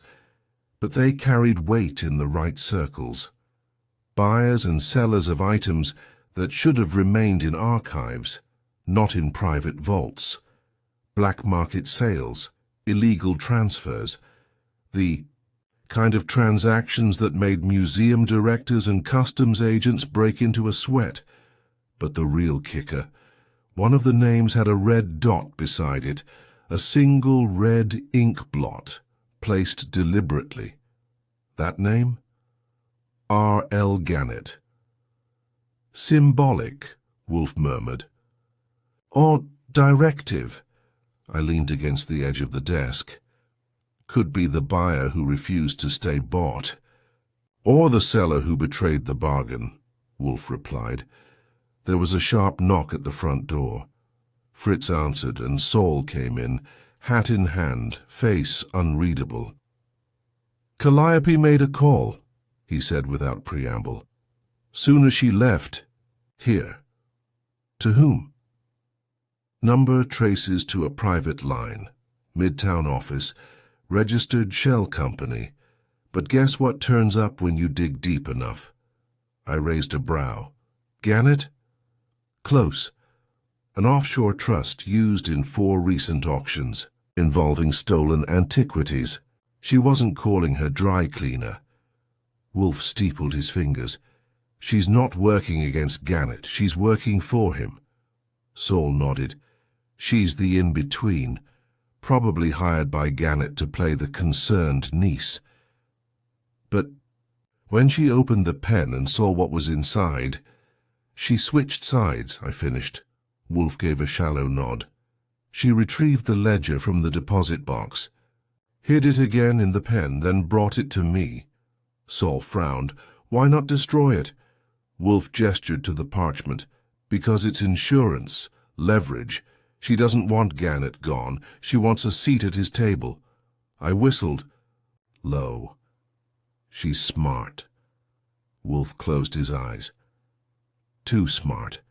but they carried weight in the right circles. Buyers and sellers of items that should have remained in archives, not in private vaults. Black market sales, illegal transfers, the kind of transactions that made museum directors and customs agents break into a sweat. But the real kicker, one of the names had a red dot beside it, a single red ink blot, placed deliberately. That name? R.L. Gannett. Symbolic, Wolfe murmured. Or directive. I leaned against the edge of the desk. Could be the buyer who refused to stay bought. Or the seller who betrayed the bargain, Wolfe replied. There was a sharp knock at the front door. Fritz answered, and Saul came in, hat in hand, face unreadable. Calliope made a call, he said without preamble. Soon as she left, here. To whom? Number traces to a private line, Midtown office, registered shell company. But guess what turns up when you dig deep enough? I raised a brow. Gannett? Close. An offshore trust used in 4 recent auctions, involving stolen antiquities. She wasn't calling her dry cleaner. Wolfe steepled his fingers. She's not working against Gannett, she's working for him. Saul nodded. She's the in-between, probably hired by Gannett to play the concerned niece. But when she opened the pen and saw what was inside, she switched sides, I finished. Wolfe gave a shallow nod. She retrieved the ledger from the deposit box, hid it again in the pen, then brought it to me. Saul frowned. Why not destroy it? Wolfe gestured to the parchment. Because it's insurance, leverage. She doesn't want Gannett gone. She wants a seat at his table. I whistled. Low. She's smart. Wolfe closed his eyes. Too smart.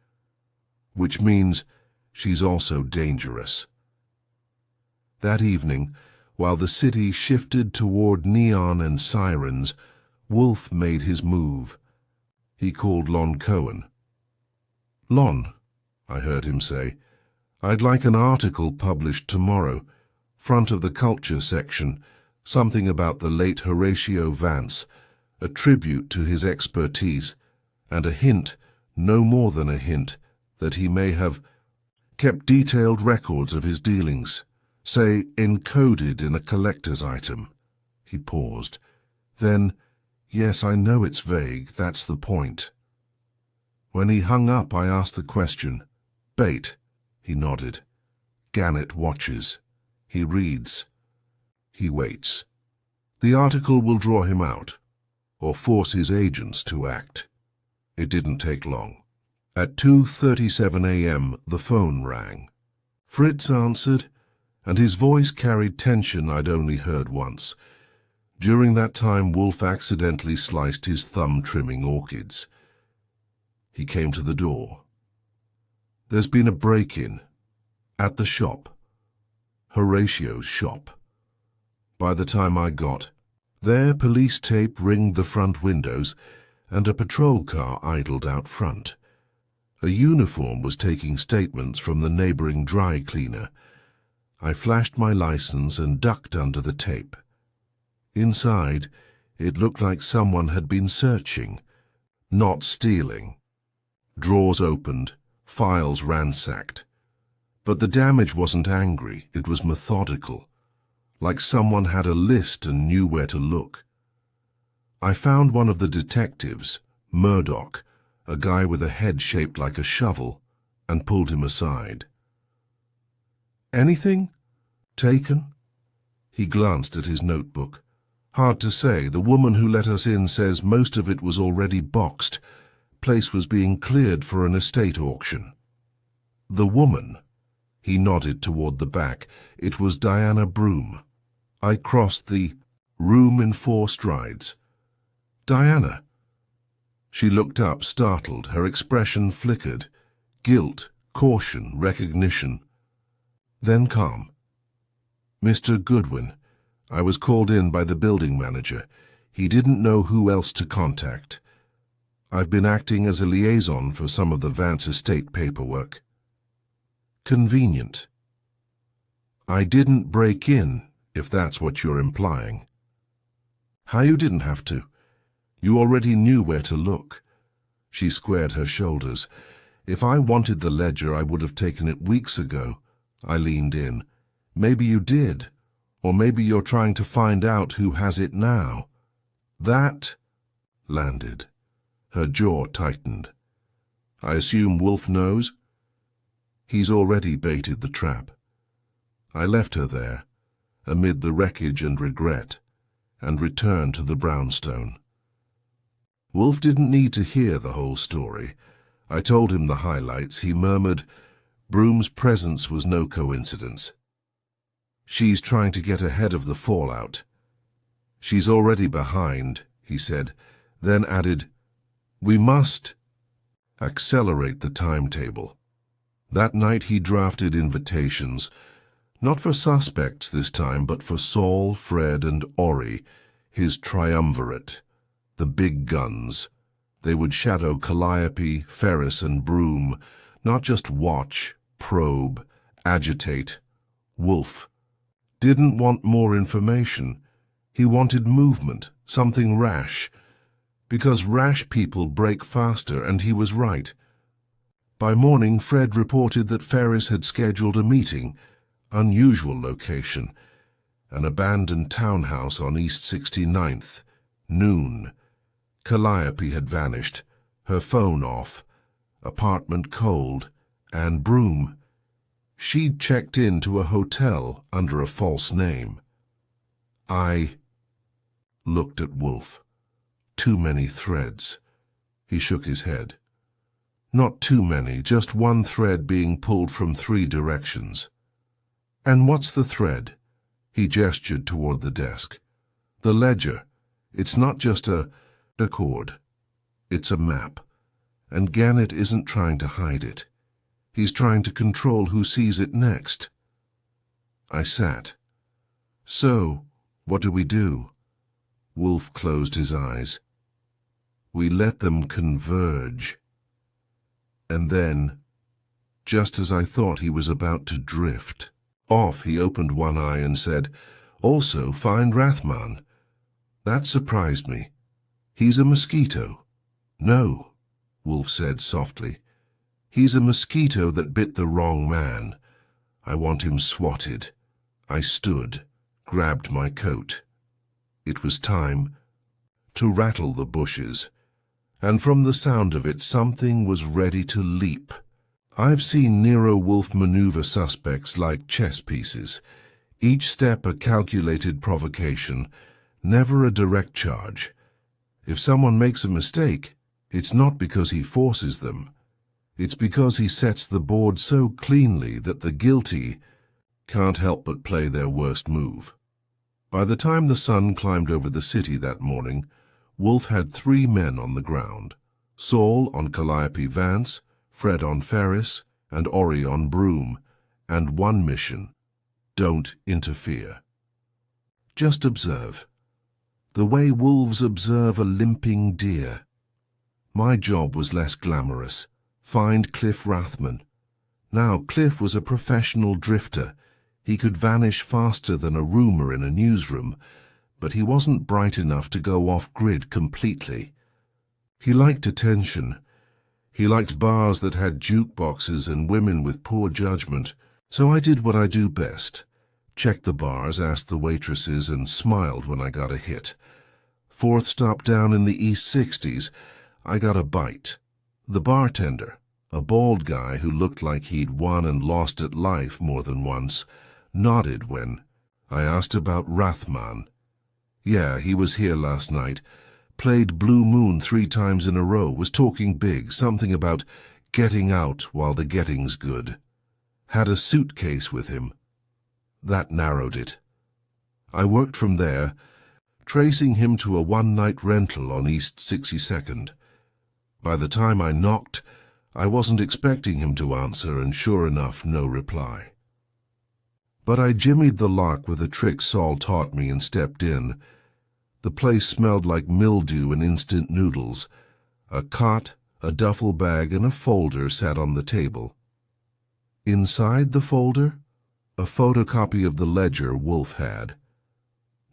Which means she's also dangerous. That evening, while the city shifted toward neon and sirens, Wolfe made his move. He called Lon Cohen. Lon, I heard him say, I'd like an article published tomorrow, front of the culture section, something about the late Horatio Vance, a tribute to his expertise, and a hint, no more than a hint, that he may have kept detailed records of his dealings, say encoded in a collector's item. He paused. Then, yes, I know it's vague, that's the point. When he hung up, I asked the question. Bait. He nodded. Gannett watches. He reads. He waits. The article will draw him out, or force his agents to act. It didn't take long. At 2:37 a.m. the phone rang. Fritz answered, and his voice carried tension I'd only heard once. During that time, Wolfe accidentally sliced his thumb trimming orchids. He came to the door. There's been a break-in. At the shop. Horatio's shop. By the time I got there, police tape ringed the front windows, and a patrol car idled out front. A uniform was taking statements from the neighboring dry cleaner. I flashed my license and ducked under the tape. Inside, it looked like someone had been searching, not stealing. Drawers opened, files ransacked. But the damage wasn't angry, it was methodical, like someone had a list and knew where to look. I found one of the detectives, Murdoch, a guy with a head shaped like a shovel, and pulled him aside. "Anything? Taken?" He glanced at his notebook. "Hard to say. The woman who let us in says most of it was already boxed. Place was being cleared for an estate auction." "The woman?" He nodded toward the back. "It was Diana Broom." I crossed the room in 4 strides. "Diana?" She looked up, startled. Her expression flickered. Guilt, caution, recognition. Then calm. "Mr. Goodwin. I was called in by the building manager. He didn't know who else to contact. I've been acting as a liaison for some of the Vance estate paperwork." "Convenient." "I didn't break in, if that's what you're implying." "How you didn't have to? You already knew where to look." She squared her shoulders. "If I wanted the ledger, I would have taken it weeks ago." I leaned in. "Maybe you did, or maybe you're trying to find out who has it now." "That..." landed. Her jaw tightened. "I assume Wolfe knows?" "He's already baited the trap." I left her there, amid the wreckage and regret, and returned to the brownstone. Wolfe didn't need to hear the whole story. I told him the highlights. He murmured, "Broom's presence was no coincidence. She's trying to get ahead of the fallout." "She's already behind," he said, then added, "We must accelerate the timetable." That night he drafted invitations, not for suspects this time, but for Saul, Fred, and Ori, his triumvirate, the big guns. They would shadow Calliope, Ferris, and Broom, not just watch, probe, agitate. Wolfe didn't want more information. He wanted movement, something rash, because rash people break faster, and he was right. By morning, Fred reported that Ferris had scheduled a meeting, unusual location, an abandoned townhouse on East 69th, noon. Calliope had vanished, her phone off, apartment cold, and Broom. She'd checked into a hotel under a false name. I looked at Wolfe. Too many threads. He shook his head. Not too many, just one thread being pulled from 3 directions. "And what's the thread?" He gestured toward the desk. "The ledger. It's not just a record. It's a map. And Gannett isn't trying to hide it. He's trying to control who sees it next." I sat. "So, what do we do?" Wolfe closed his eyes. "We let them converge." And then, just as I thought he was about to drift off, he opened one eye and said, "Also find Rathman." That surprised me. "He's a mosquito." "No," Wolfe said softly. "He's a mosquito that bit the wrong man. I want him swatted." I stood, grabbed my coat. It was time to rattle the bushes, and from the sound of it something was ready to leap. I've seen Nero Wolfe maneuver suspects like chess pieces, each step a calculated provocation, never a direct charge. If someone makes a mistake, it's not because he forces them. It's because he sets the board so cleanly that the guilty can't help but play their worst move. By the time the sun climbed over the city that morning, Wolfe had 3 men on the ground. Saul on Calliope Vance, Fred on Ferris, and Ori on Broom, and one mission: don't interfere. Just observe. The way wolves observe a limping deer. My job was less glamorous. Find Cliff Rathman. Now, Cliff was a professional drifter. He could vanish faster than a rumor in a newsroom, but he wasn't bright enough to go off-grid completely. He liked attention. He liked bars that had jukeboxes and women with poor judgment. So I did what I do best. Checked the bars, asked the waitresses, and smiled when I got a hit. 4th stop down in the East 60s, I got a bite. The bartender, a bald guy who looked like he'd won and lost at life more than once, nodded when I asked about Rathman. Yeah, he was here last night. Played Blue Moon 3 times in a row, was talking big, something about getting out while the getting's good. Had a suitcase with him. That narrowed it. I worked from there, tracing him to a one-night rental on East 62nd. By the time I knocked, I wasn't expecting him to answer, and sure enough, no reply. But I jimmied the lock with a trick Saul taught me and stepped in. The place smelled like mildew and instant noodles. A cot, a duffel bag, and a folder sat on the table. Inside the folder, a photocopy of the ledger Wolfe had.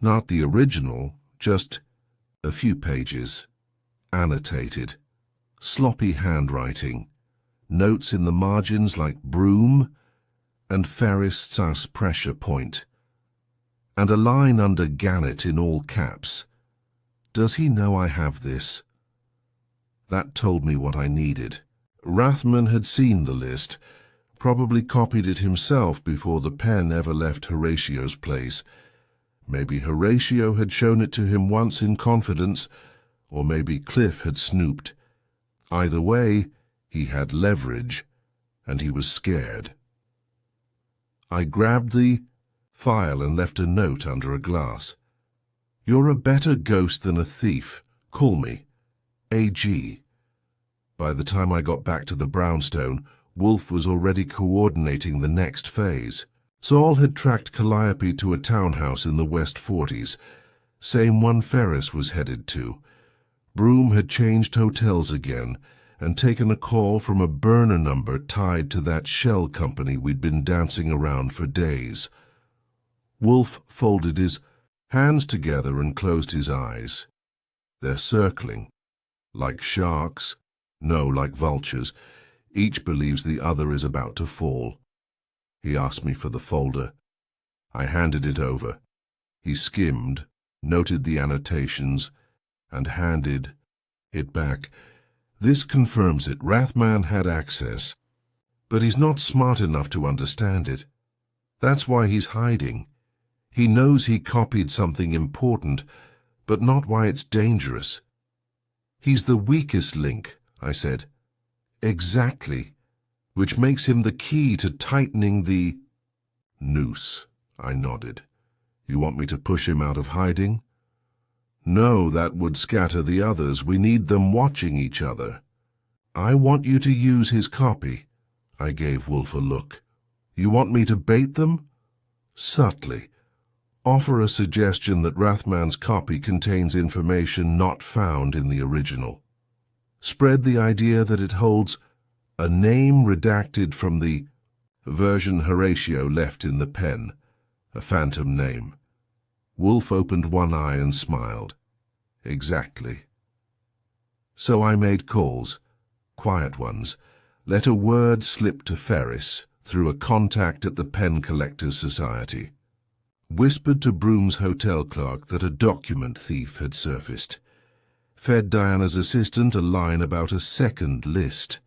Not the original, just a few pages. Annotated. Sloppy handwriting. Notes in the margins like broom and Ferris Sass pressure point. And a line under Gannett in all caps. Does he know I have this? That told me what I needed. Rathman had seen the list, probably copied it himself before the pen ever left Horatio's place. Maybe Horatio had shown it to him once in confidence, or maybe Cliff had snooped. Either way, he had leverage, and he was scared. I grabbed the file and left a note under a glass. You're a better ghost than a thief. Call me. A.G. By the time I got back to the brownstone, Wolfe was already coordinating the next phase. Saul had tracked Calliope to a townhouse in the West 40s, same one Ferris was headed to. Broom had changed hotels again and taken a call from a burner number tied to that shell company we'd been dancing around for days. Wolfe folded his hands together and closed his eyes. They're circling. Like sharks? No, like vultures. Each believes the other is about to fall. He asked me for the folder. I handed it over. He skimmed, noted the annotations, and handed it back. This confirms it. Rathman had access. But he's not smart enough to understand it. That's why he's hiding. He knows he copied something important, but not why it's dangerous. He's the weakest link, I said. Exactly. Which makes him the key to tightening the noose. I nodded. You want me to push him out of hiding? No, that would scatter the others. We need them watching each other. I want you to use his copy. I gave Wolfe a look. You want me to bait them? Subtly. Offer a suggestion that Rathman's copy contains information not found in the original. Spread the idea that it holds a name redacted from the version Horatio left in the pen, a phantom name. Wolfe opened one eye and smiled. Exactly. So I made calls, quiet ones, let a word slip to Ferris through a contact at the Pen Collectors Society. Whispered to Broom's hotel clerk that a document thief had surfaced. Fed Diana's assistant a line about a second list.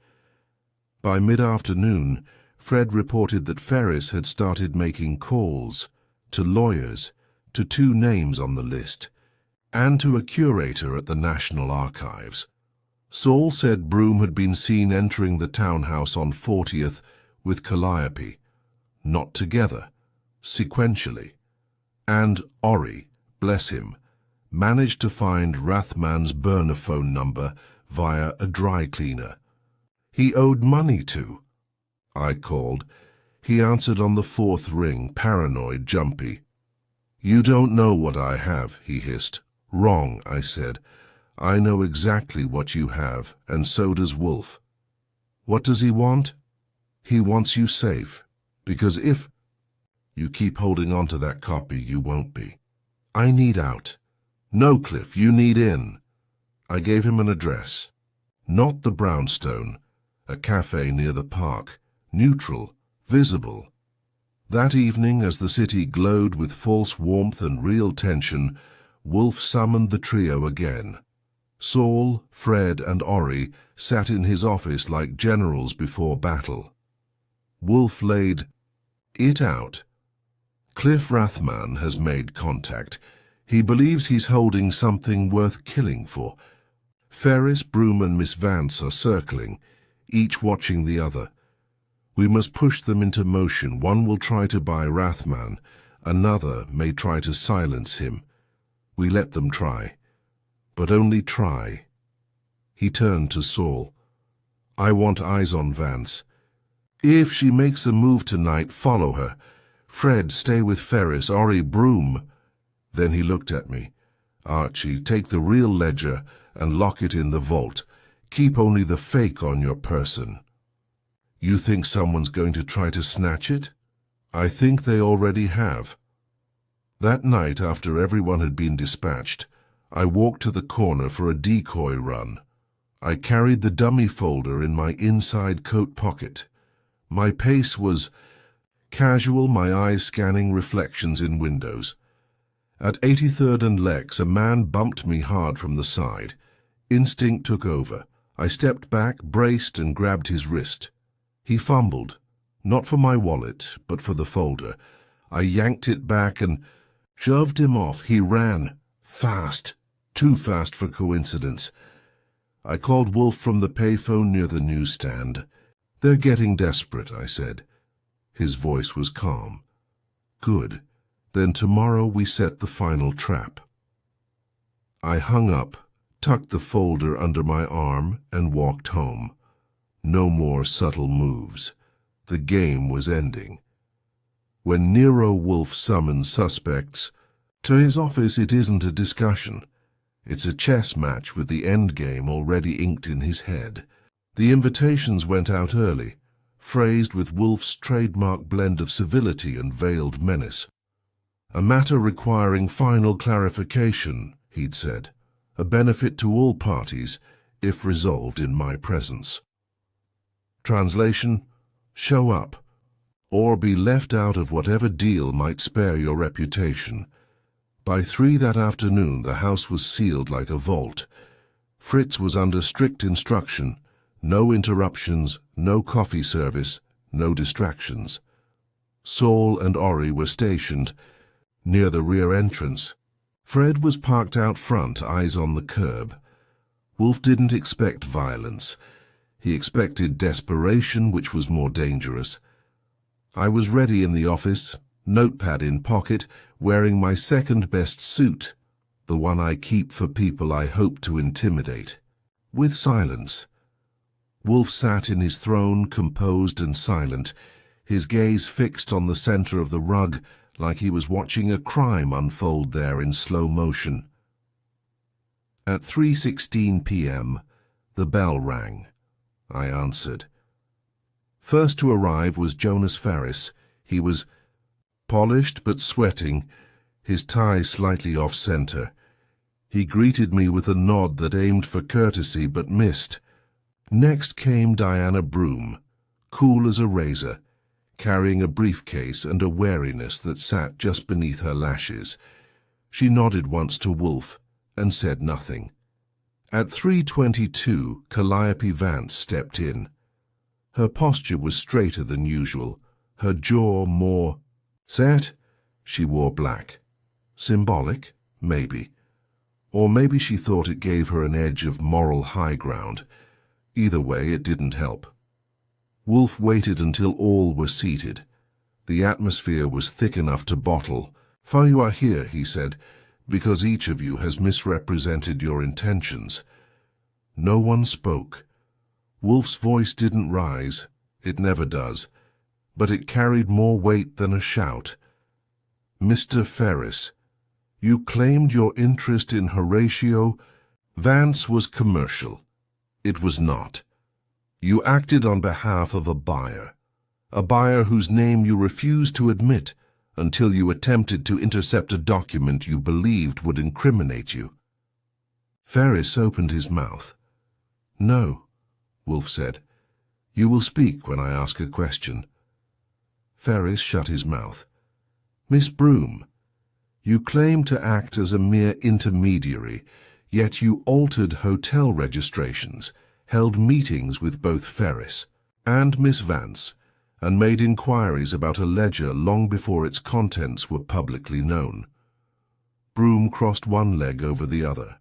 By mid-afternoon, Fred reported that Ferris had started making calls to lawyers, to 2 names on the list, and to a curator at the National Archives. Saul said Broom had been seen entering the townhouse on 40th with Calliope, not together, sequentially. And Ori, bless him, managed to find Rathman's burner phone number via a dry cleaner. He owed money to. I called. He answered on the 4th ring, paranoid, jumpy. You don't know what I have, he hissed. Wrong, I said. I know exactly what you have, and so does Wolfe. What does he want? He wants you safe, because if you keep holding on to that copy, you won't be. I need out. No, Cliff, you need in. I gave him an address. Not the brownstone, a cafe near the park, neutral, visible. That evening, as the city glowed with false warmth and real tension, Wolfe summoned the trio again. Saul, Fred, and Ori sat in his office like generals before battle. Wolfe laid it out. Cliff Rathman has made contact. He believes he's holding something worth killing for. Ferris, Broom, and Miss Vance are circling, each watching the other. We must push them into motion. One will try to buy Rathman. Another may try to silence him. We let them try. But only try. He turned to Saul. I want eyes on Vance. If she makes a move tonight, follow her. Fred, stay with Ferris. Ori, Broom. Then he looked at me. Archie, take the real ledger and lock it in the vault. Keep only the fake on your person. You think someone's going to try to snatch it? I think they already have. That night, after everyone had been dispatched, I walked to the corner for a decoy run. I carried the dummy folder in my inside coat pocket. My pace was casual, my eyes scanning reflections in windows. At 83rd and Lex, a man bumped me hard from the side. Instinct took over. I stepped back, braced, and grabbed his wrist. He fumbled, not for my wallet, but for the folder. I yanked it back and shoved him off. He ran, fast, too fast for coincidence. I called Wolfe from the payphone near the newsstand. They're getting desperate, I said. His voice was calm. Good. Then tomorrow we set the final trap. I hung up, tucked the folder under my arm, and walked home. No more subtle moves. The game was ending. When Nero Wolfe summons suspects to his office, it isn't a discussion. It's a chess match with the end game already inked in his head. The invitations went out early, phrased with Wolfe's trademark blend of civility and veiled menace. A matter requiring final clarification, he'd said, a benefit to all parties if resolved in my presence. Translation: show up, or be left out of whatever deal might spare your reputation. By 3 that afternoon, the house was sealed like a vault. Fritz was under strict instruction: no interruptions, no coffee service, no distractions. Saul and Ori were stationed near the rear entrance. Fred was parked out front, eyes on the curb. Wolfe didn't expect violence. He expected desperation, which was more dangerous. I was ready in the office, notepad in pocket, wearing my second-best suit, the one I keep for people I hope to intimidate. With silence. Wolfe sat in his throne, composed and silent, his gaze fixed on the center of the rug, like he was watching a crime unfold there in slow motion. At 3:16 p.m., the bell rang. I answered. First to arrive was Jonas Ferris. He was polished but sweating, his tie slightly off-center. He greeted me with a nod that aimed for courtesy but missed. Next came Diana Broom, cool as a razor, carrying a briefcase and a wariness that sat just beneath her lashes. She nodded once to Wolfe and said nothing. At 3:22, Calliope Vance stepped in. Her posture was straighter than usual, her jaw more set. She wore black. Symbolic? Maybe. Or maybe she thought it gave her an edge of moral high ground. Either way, it didn't help. Wolfe waited until all were seated. The atmosphere was thick enough to bottle. "For you are here," he said, "because each of you has misrepresented your intentions." No one spoke. Wolfe's voice didn't rise. It never does. But it carried more weight than a shout. "Mr. Ferris, you claimed your interest in Horatio. Vance was commercial. It was not. You acted on behalf of a buyer whose name you refused to admit until you attempted to intercept a document you believed would incriminate you." Ferris opened his mouth. "No," Wolfe said. "You will speak when I ask a question." Ferris shut his mouth. "Miss Broom, you claim to act as a mere intermediary. Yet you altered hotel registrations, held meetings with both Ferris and Miss Vance, and made inquiries about a ledger long before its contents were publicly known. Broom crossed one leg over the other.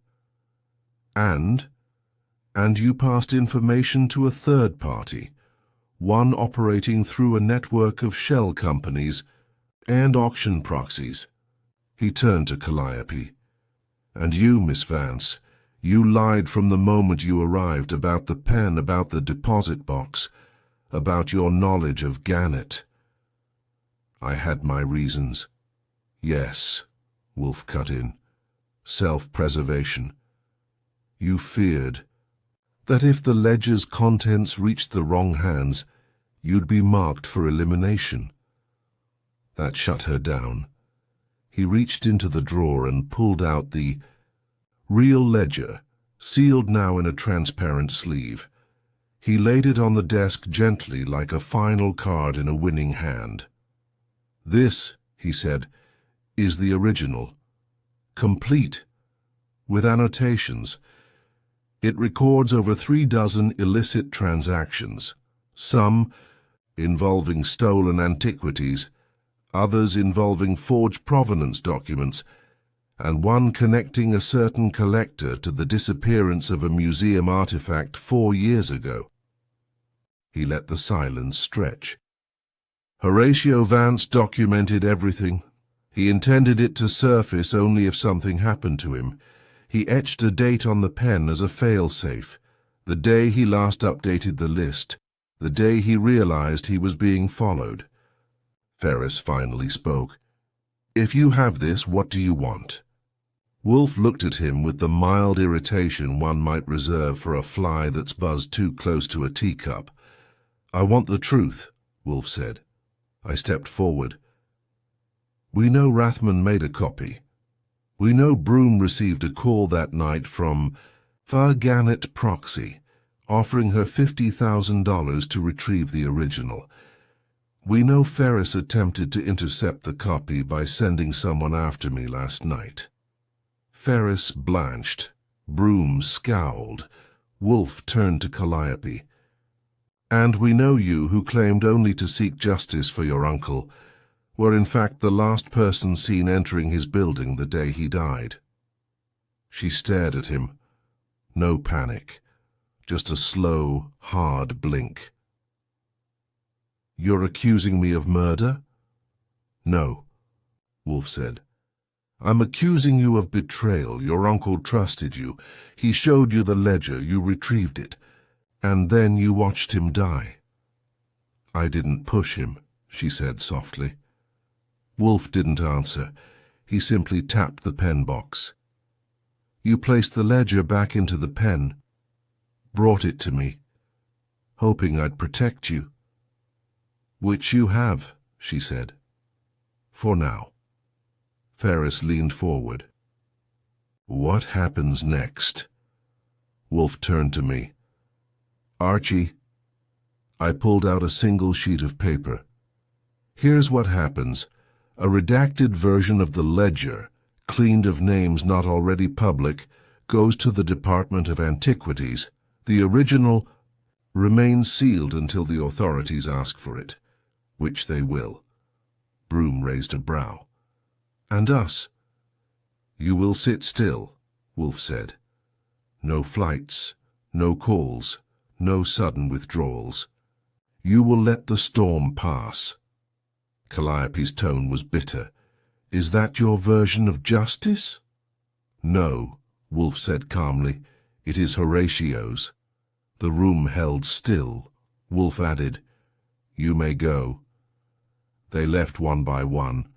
And you passed information to a third party, one operating through a network of shell companies and auction proxies. He turned to Calliope. And you, Miss Vance, you lied from the moment you arrived about the pen, about the deposit box, about your knowledge of Gannett. I had my reasons. Yes, Wolfe cut in. Self-preservation. You feared that if the ledger's contents reached the wrong hands, you'd be marked for elimination. That shut her down. He reached into the drawer and pulled out the real ledger, sealed now in a transparent sleeve. He laid it on the desk gently like a final card in a winning hand. This, he said, is the original, complete, with annotations. It records over 36 illicit transactions, some involving stolen antiquities, others involving forged provenance documents, and one connecting a certain collector to the disappearance of a museum artifact 4 years ago. He let the silence stretch. Horatio Vance documented everything. He intended it to surface only if something happened to him. He etched a date on the pen as a fail-safe, the day he last updated the list, the day he realized he was being followed. Ferris finally spoke. If you have this, what do you want? Wolfe looked at him with the mild irritation one might reserve for a fly that's buzzed too close to a teacup. I want the truth, Wolfe said. I stepped forward. We know Rathman made a copy. We know Broom received a call that night from Gannett proxy, offering her $50,000 to retrieve the original. We know Ferris attempted to intercept the copy by sending someone after me last night. Ferris blanched. Broom scowled. Wolfe turned to Calliope. And we know you, who claimed only to seek justice for your uncle, were in fact the last person seen entering his building the day he died. She stared at him. No panic, just a slow, hard blink. You're accusing me of murder? No, Wolfe said. I'm accusing you of betrayal. Your uncle trusted you. He showed you the ledger. You retrieved it. And then you watched him die. I didn't push him, she said softly. Wolfe didn't answer. He simply tapped the pen box. You placed the ledger back into the pen, brought it to me, hoping I'd protect you. Which you have, she said. For now. Ferris leaned forward. What happens next? Wolfe turned to me. Archie. I pulled out a single sheet of paper. Here's what happens. A redacted version of the ledger, cleaned of names not already public, goes to the Department of Antiquities. The original remains sealed until the authorities ask for it, which they will. Broom raised a brow. And us? You will sit still, Wolfe said. No flights, no calls, no sudden withdrawals. You will let the storm pass. Calliope's tone was bitter. Is that your version of justice? No, Wolfe said calmly. It is Horatio's. The room held still. Wolfe added, You may go. They left one by one.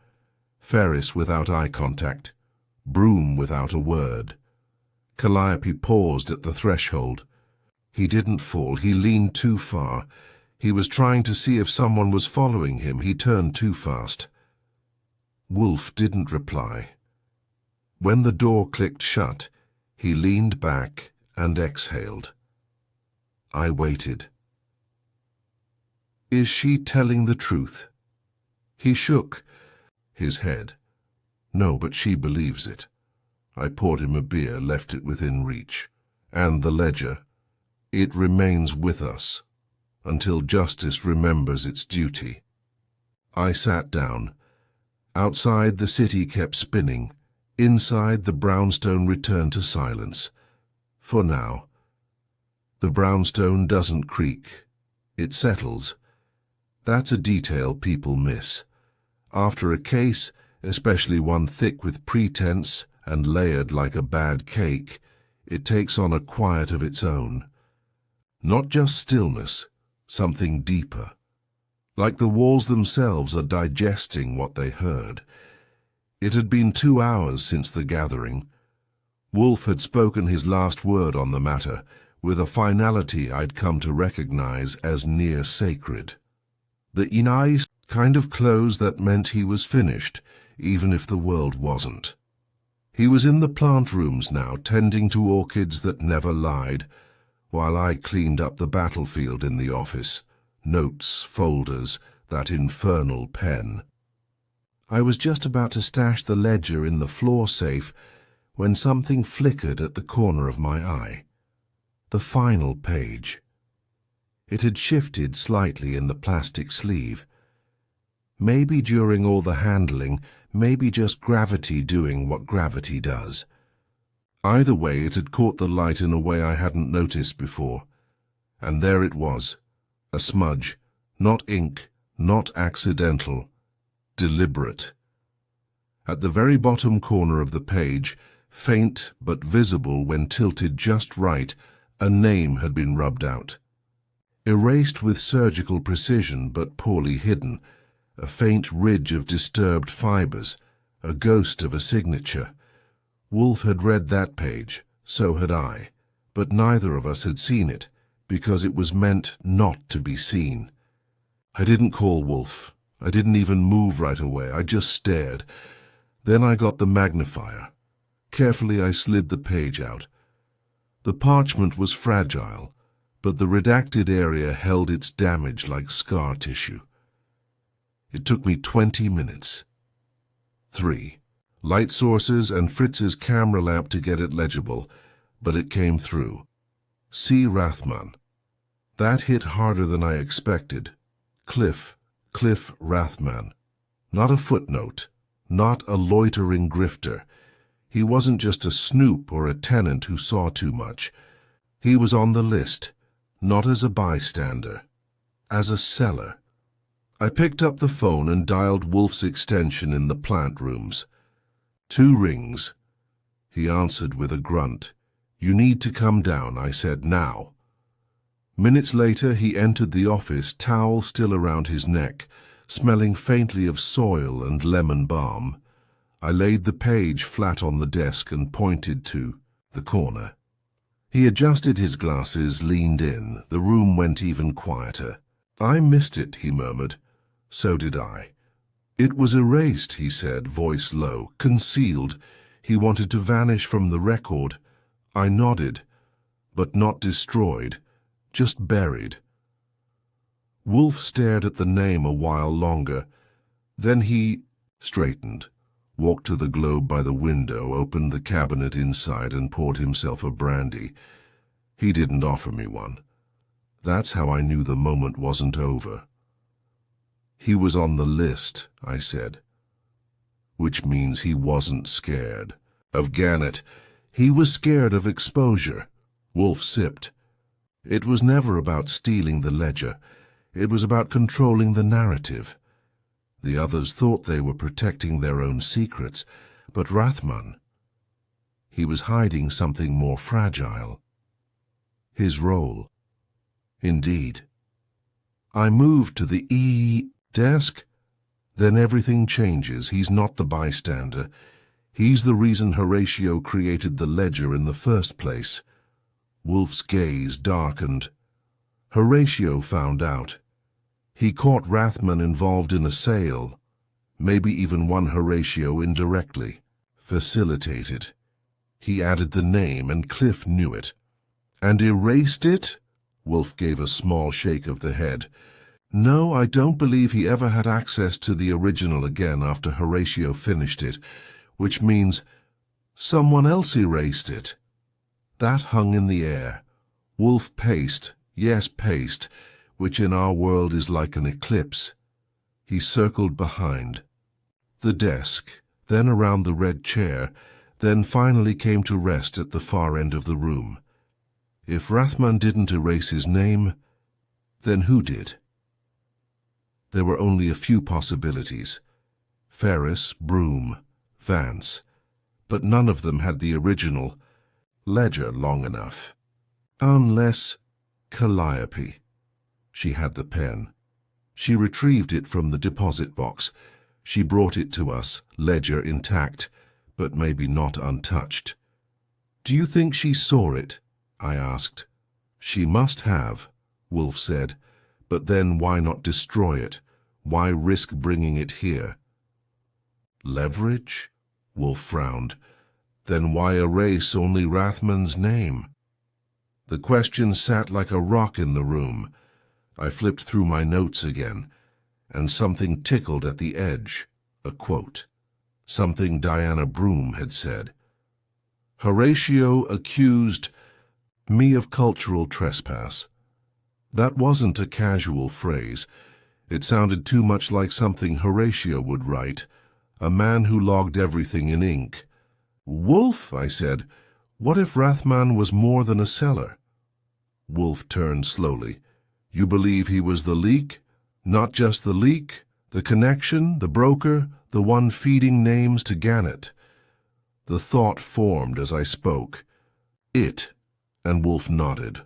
Ferris without eye contact. Broom without a word. Calliope paused at the threshold. He didn't fall. He leaned too far. He was trying to see if someone was following him. He turned too fast. Wolfe didn't reply. When the door clicked shut, he leaned back and exhaled. I waited. Is she telling the truth? He shook his head. No, but she believes it. I poured him a beer, left it within reach. And the ledger. It remains with us, until justice remembers its duty. I sat down. Outside, the city kept spinning. Inside, the brownstone returned to silence. For now. The brownstone doesn't creak. It settles. That's a detail people miss. After a case, especially one thick with pretense and layered like a bad cake, it takes on a quiet of its own. Not just stillness, something deeper. Like the walls themselves are digesting what they heard. It had been 2 hours since the gathering. Wolfe had spoken his last word on the matter, with a finality I'd come to recognize as near sacred. The nice kind of close that meant he was finished, even if the world wasn't. He was in the plant rooms now, tending to orchids that never lied, while I cleaned up the battlefield in the office. Notes, folders, that infernal pen. I was just about to stash the ledger in the floor safe when something flickered at the corner of my eye. The final page. It had shifted slightly in the plastic sleeve. Maybe during all the handling, maybe just gravity doing what gravity does. Either way, it had caught the light in a way I hadn't noticed before. And there it was, a smudge, not ink, not accidental, deliberate. At the very bottom corner of the page, faint but visible when tilted just right, a name had been rubbed out. Erased with surgical precision but poorly hidden, a faint ridge of disturbed fibers, a ghost of a signature. Wolfe had read that page, so had I, but neither of us had seen it, because it was meant not to be seen. I didn't call Wolfe. I didn't even move right away. I just stared. Then I got the magnifier. Carefully I slid the page out. The parchment was fragile, but the redacted area held its damage like scar tissue. It took me 20 minutes. 3. Light sources and Fritz's camera lamp to get it legible, but it came through. C. Rathmann. That hit harder than I expected. Cliff Rathmann. Not a footnote, not a loitering grifter. He wasn't just a snoop or a tenant who saw too much. He was on the list, not as a bystander, as a seller. I picked up the phone and dialed Wolfe's extension in the plant rooms. 2 rings. He answered with a grunt. "You need to come down," I said, "now." Minutes later, he entered the office, towel still around his neck, smelling faintly of soil and lemon balm. I laid the page flat on the desk and pointed to the corner. He adjusted his glasses, leaned in. The room went even quieter. "I missed it," he murmured. "So did I." "It was erased," he said, voice low, "concealed. He wanted to vanish from the record." I nodded, but not destroyed, just buried. Wolfe stared at the name a while longer. Then he straightened, walked to the globe by the window, opened the cabinet inside and poured himself a brandy. He didn't offer me one. That's how I knew the moment wasn't over. "He was on the list," I said. Which means he wasn't scared of Gannett. He was scared of exposure. Wolfe sipped. It was never about stealing the ledger. It was about controlling the narrative. The others thought they were protecting their own secrets, but Rathmann, he was hiding something more fragile. His role. Indeed. I moved to the desk. Then everything changes. He's not the bystander. He's the reason Horatio created the ledger in the first place. Wolfe's gaze darkened. Horatio found out. He caught Rathmann involved in a sale, maybe even won Horatio indirectly, facilitated. He added the name, and Cliff knew it. "And erased it?" Wolfe gave a small shake of the head. "No, I don't believe he ever had access to the original again after Horatio finished it, which means..." Someone else erased it. That hung in the air. Wolfe paced, yes, paced, which in our world is like an eclipse. He circled behind the desk, then around the red chair, then finally came to rest at the far end of the room. If Rathmann didn't erase his name, then who did? There were only a few possibilities. Ferris, Broom, Vance, but none of them had the original ledger long enough. Unless Calliope. She had the pen. She retrieved it from the deposit box. She brought it to us, ledger intact, but maybe not untouched. Do you think she saw it? I asked. She must have, Wolfe said, but then why not destroy it? Why risk bringing it here? Leverage? Wolfe frowned. Then why erase only Rathmann's name? The question sat like a rock in the room. I flipped through my notes again, and something tickled at the edge, a quote. Something Diana Broom had said. Horatio accused me of cultural trespass. That wasn't a casual phrase. It sounded too much like something Horatio would write, a man who logged everything in ink. Wolfe, I said, what if Rathmann was more than a seller? Wolfe turned slowly. You believe he was the leak? Not just the leak, the connection, the broker, the one feeding names to Gannett. The thought formed as I spoke. It, and Wolfe nodded.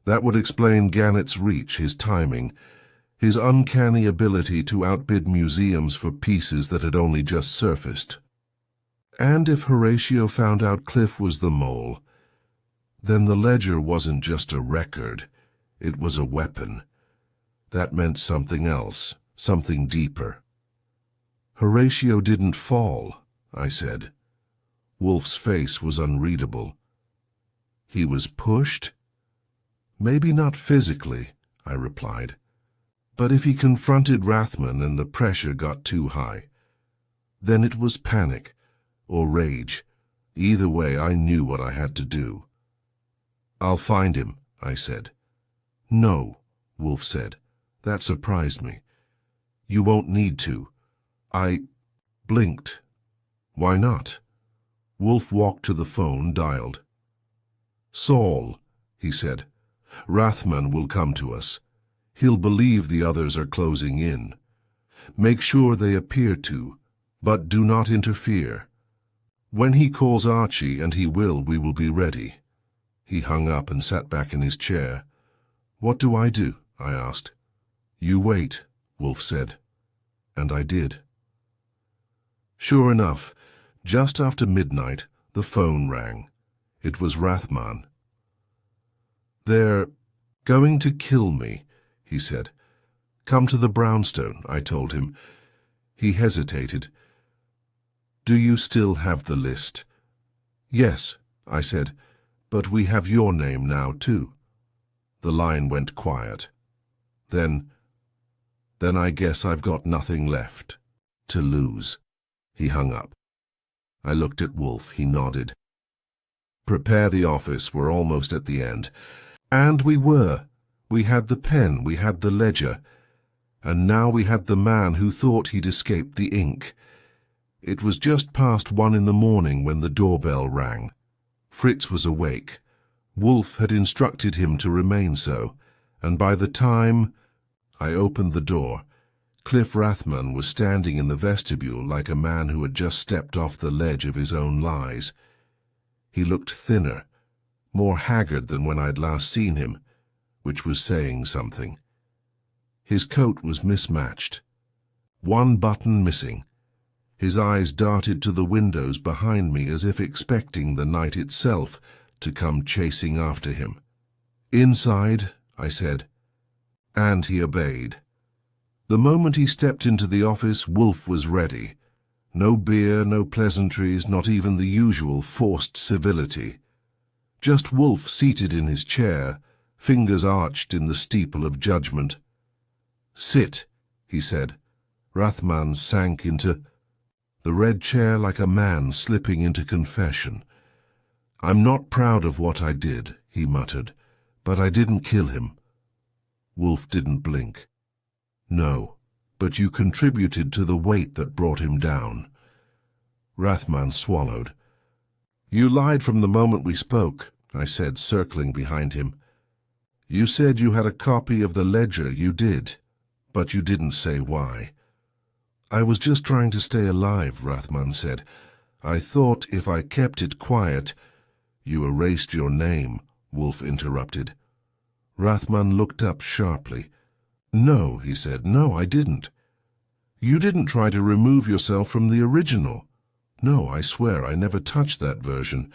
That would explain Gannett's reach, his timing, his uncanny ability to outbid museums for pieces that had only just surfaced. And if Horatio found out Cliff was the mole, then the ledger wasn't just a record, it was a weapon. That meant something else, something deeper. Horatio didn't fall, I said. Wolfe's face was unreadable. He was pushed? Maybe not physically, I replied. But if he confronted Rathmann and the pressure got too high, then it was panic or rage. Either way, I knew what I had to do. I'll find him, I said. No, Wolfe said. That surprised me. You won't need to. I blinked. Why not? Wolfe walked to the phone, dialed. Saul, he said. Rathmann will come to us. He'll believe the others are closing in. Make sure they appear to, but do not interfere. When he calls Archie, and he will, we will be ready. He hung up and sat back in his chair. What do I do? I asked. You wait, Wolfe said. And I did. Sure enough, just after midnight, the phone rang. It was Rathmann. They're going to kill me, he said. Come to the brownstone, I told him. He hesitated. Do you still have the list? Yes, I said, but we have your name now, too. The line went quiet. Then I guess I've got nothing left to lose. He hung up. I looked at Wolfe. He nodded. Prepare the office. We're almost at the end. And we were. We had the pen. We had the ledger. And now we had the man who thought he'd escaped the ink. It was just past 1 in the morning when the doorbell rang. Fritz was awake. Wolfe had instructed him to remain so, and by the time I opened the door, Cliff Rathmann was standing in the vestibule like a man who had just stepped off the ledge of his own lies. He looked thinner, more haggard than when I'd last seen him, which was saying something. His coat was mismatched, one button missing. His eyes darted to the windows behind me as if expecting the night itself to come chasing after him. Inside, I said, and he obeyed. The moment he stepped into the office, Wolfe was ready. No beer, no pleasantries, not even the usual forced civility. Just Wolfe seated in his chair, fingers arched in the steeple of judgment. Sit, he said. Rathmann sank into... The red chair like a man slipping into confession. "I'm not proud of what I did," he muttered, "but I didn't kill him." Wolfe didn't blink. "No, but you contributed to the weight that brought him down." Rathman swallowed. "You lied from the moment we spoke," I said, circling behind him. "You said you had a copy of the ledger. You did, but you didn't say why." "I was just trying to stay alive," Rathman said. "I thought if I kept it quiet—" "You erased your name," Wolfe interrupted. Rathman looked up sharply. "No," he said, "no, I didn't." "You didn't try to remove yourself from the original." "No, I swear I never touched that version.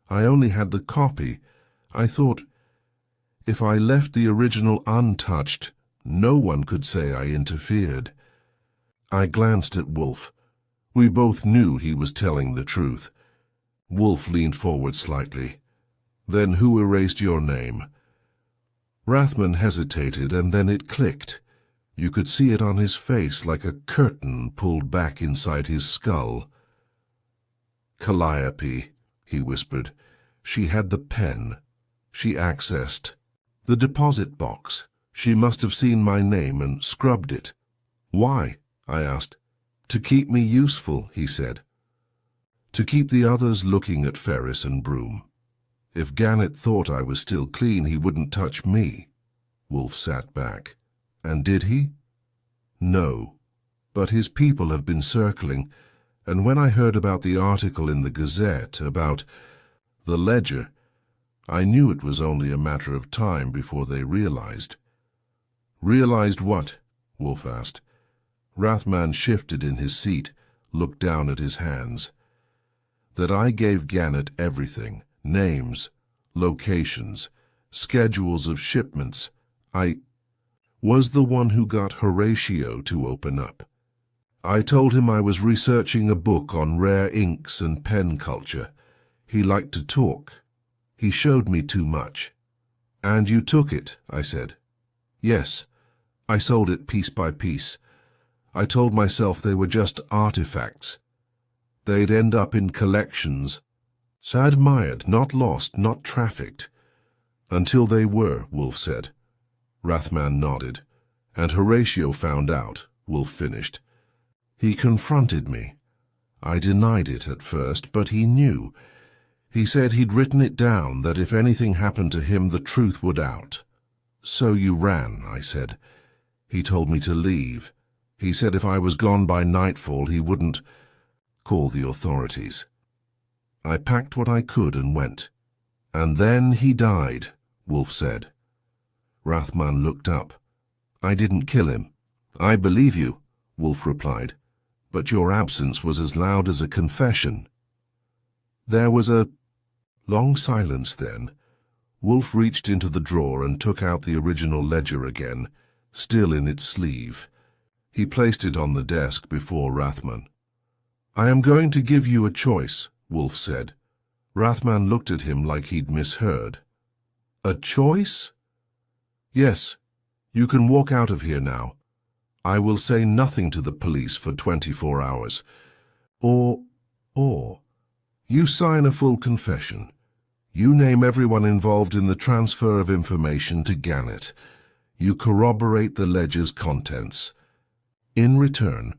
I only had the copy. I thought, if I left the original untouched, no one could say I interfered." I glanced at Wolfe. We both knew he was telling the truth. Wolfe leaned forward slightly. "Then who erased your name?" Rathman hesitated, and then it clicked. You could see it on his face like a curtain pulled back inside his skull. "Calliope," he whispered. "She had the pen. She accessed the deposit box. She must have seen my name and scrubbed it." "Why?" I asked. "To keep me useful," he said. "To keep the others looking at Ferris and Broom. If Gannett thought I was still clean, he wouldn't touch me." Wolfe sat back. "And did he?" "No, but his people have been circling, and when I heard about the article in the Gazette about the ledger, I knew it was only a matter of time before they realized." "Realized what?" Wolfe asked. Rathman shifted in his seat, looked down at his hands. "That I gave Gannett everything, names, locations, schedules of shipments. I was the one who got Horatio to open up. I told him I was researching a book on rare inks and pen culture. He liked to talk. He showed me too much." "And you took it," I said. "Yes. I sold it piece by piece. I told myself they were just artifacts. They'd end up in collections. Admired, not lost, not trafficked." "Until they were," Wolfe said. Rathman nodded. "And Horatio found out," Wolfe finished. "He confronted me. I denied it at first, but he knew. He said he'd written it down, that if anything happened to him, the truth would out." "So you ran," I said. "He told me to leave. He said if I was gone by nightfall, he wouldn't call the authorities." I packed what I could and went. "And then he died," Wolfe said. Rathman looked up. "I didn't kill him." "I believe you," Wolfe replied, "but your absence was as loud as a confession." There was a long silence then. Wolfe reached into the drawer and took out the original ledger again, still in its sleeve. He placed it on the desk before Rathman. "I am going to give you a choice," Wolfe said. Rathman looked at him like he'd misheard. "A choice?" "Yes. You can walk out of here now. I will say nothing to the police for 24 hours. Or, you sign a full confession. You name everyone involved in the transfer of information to Gannett. You corroborate the ledger's contents. In return,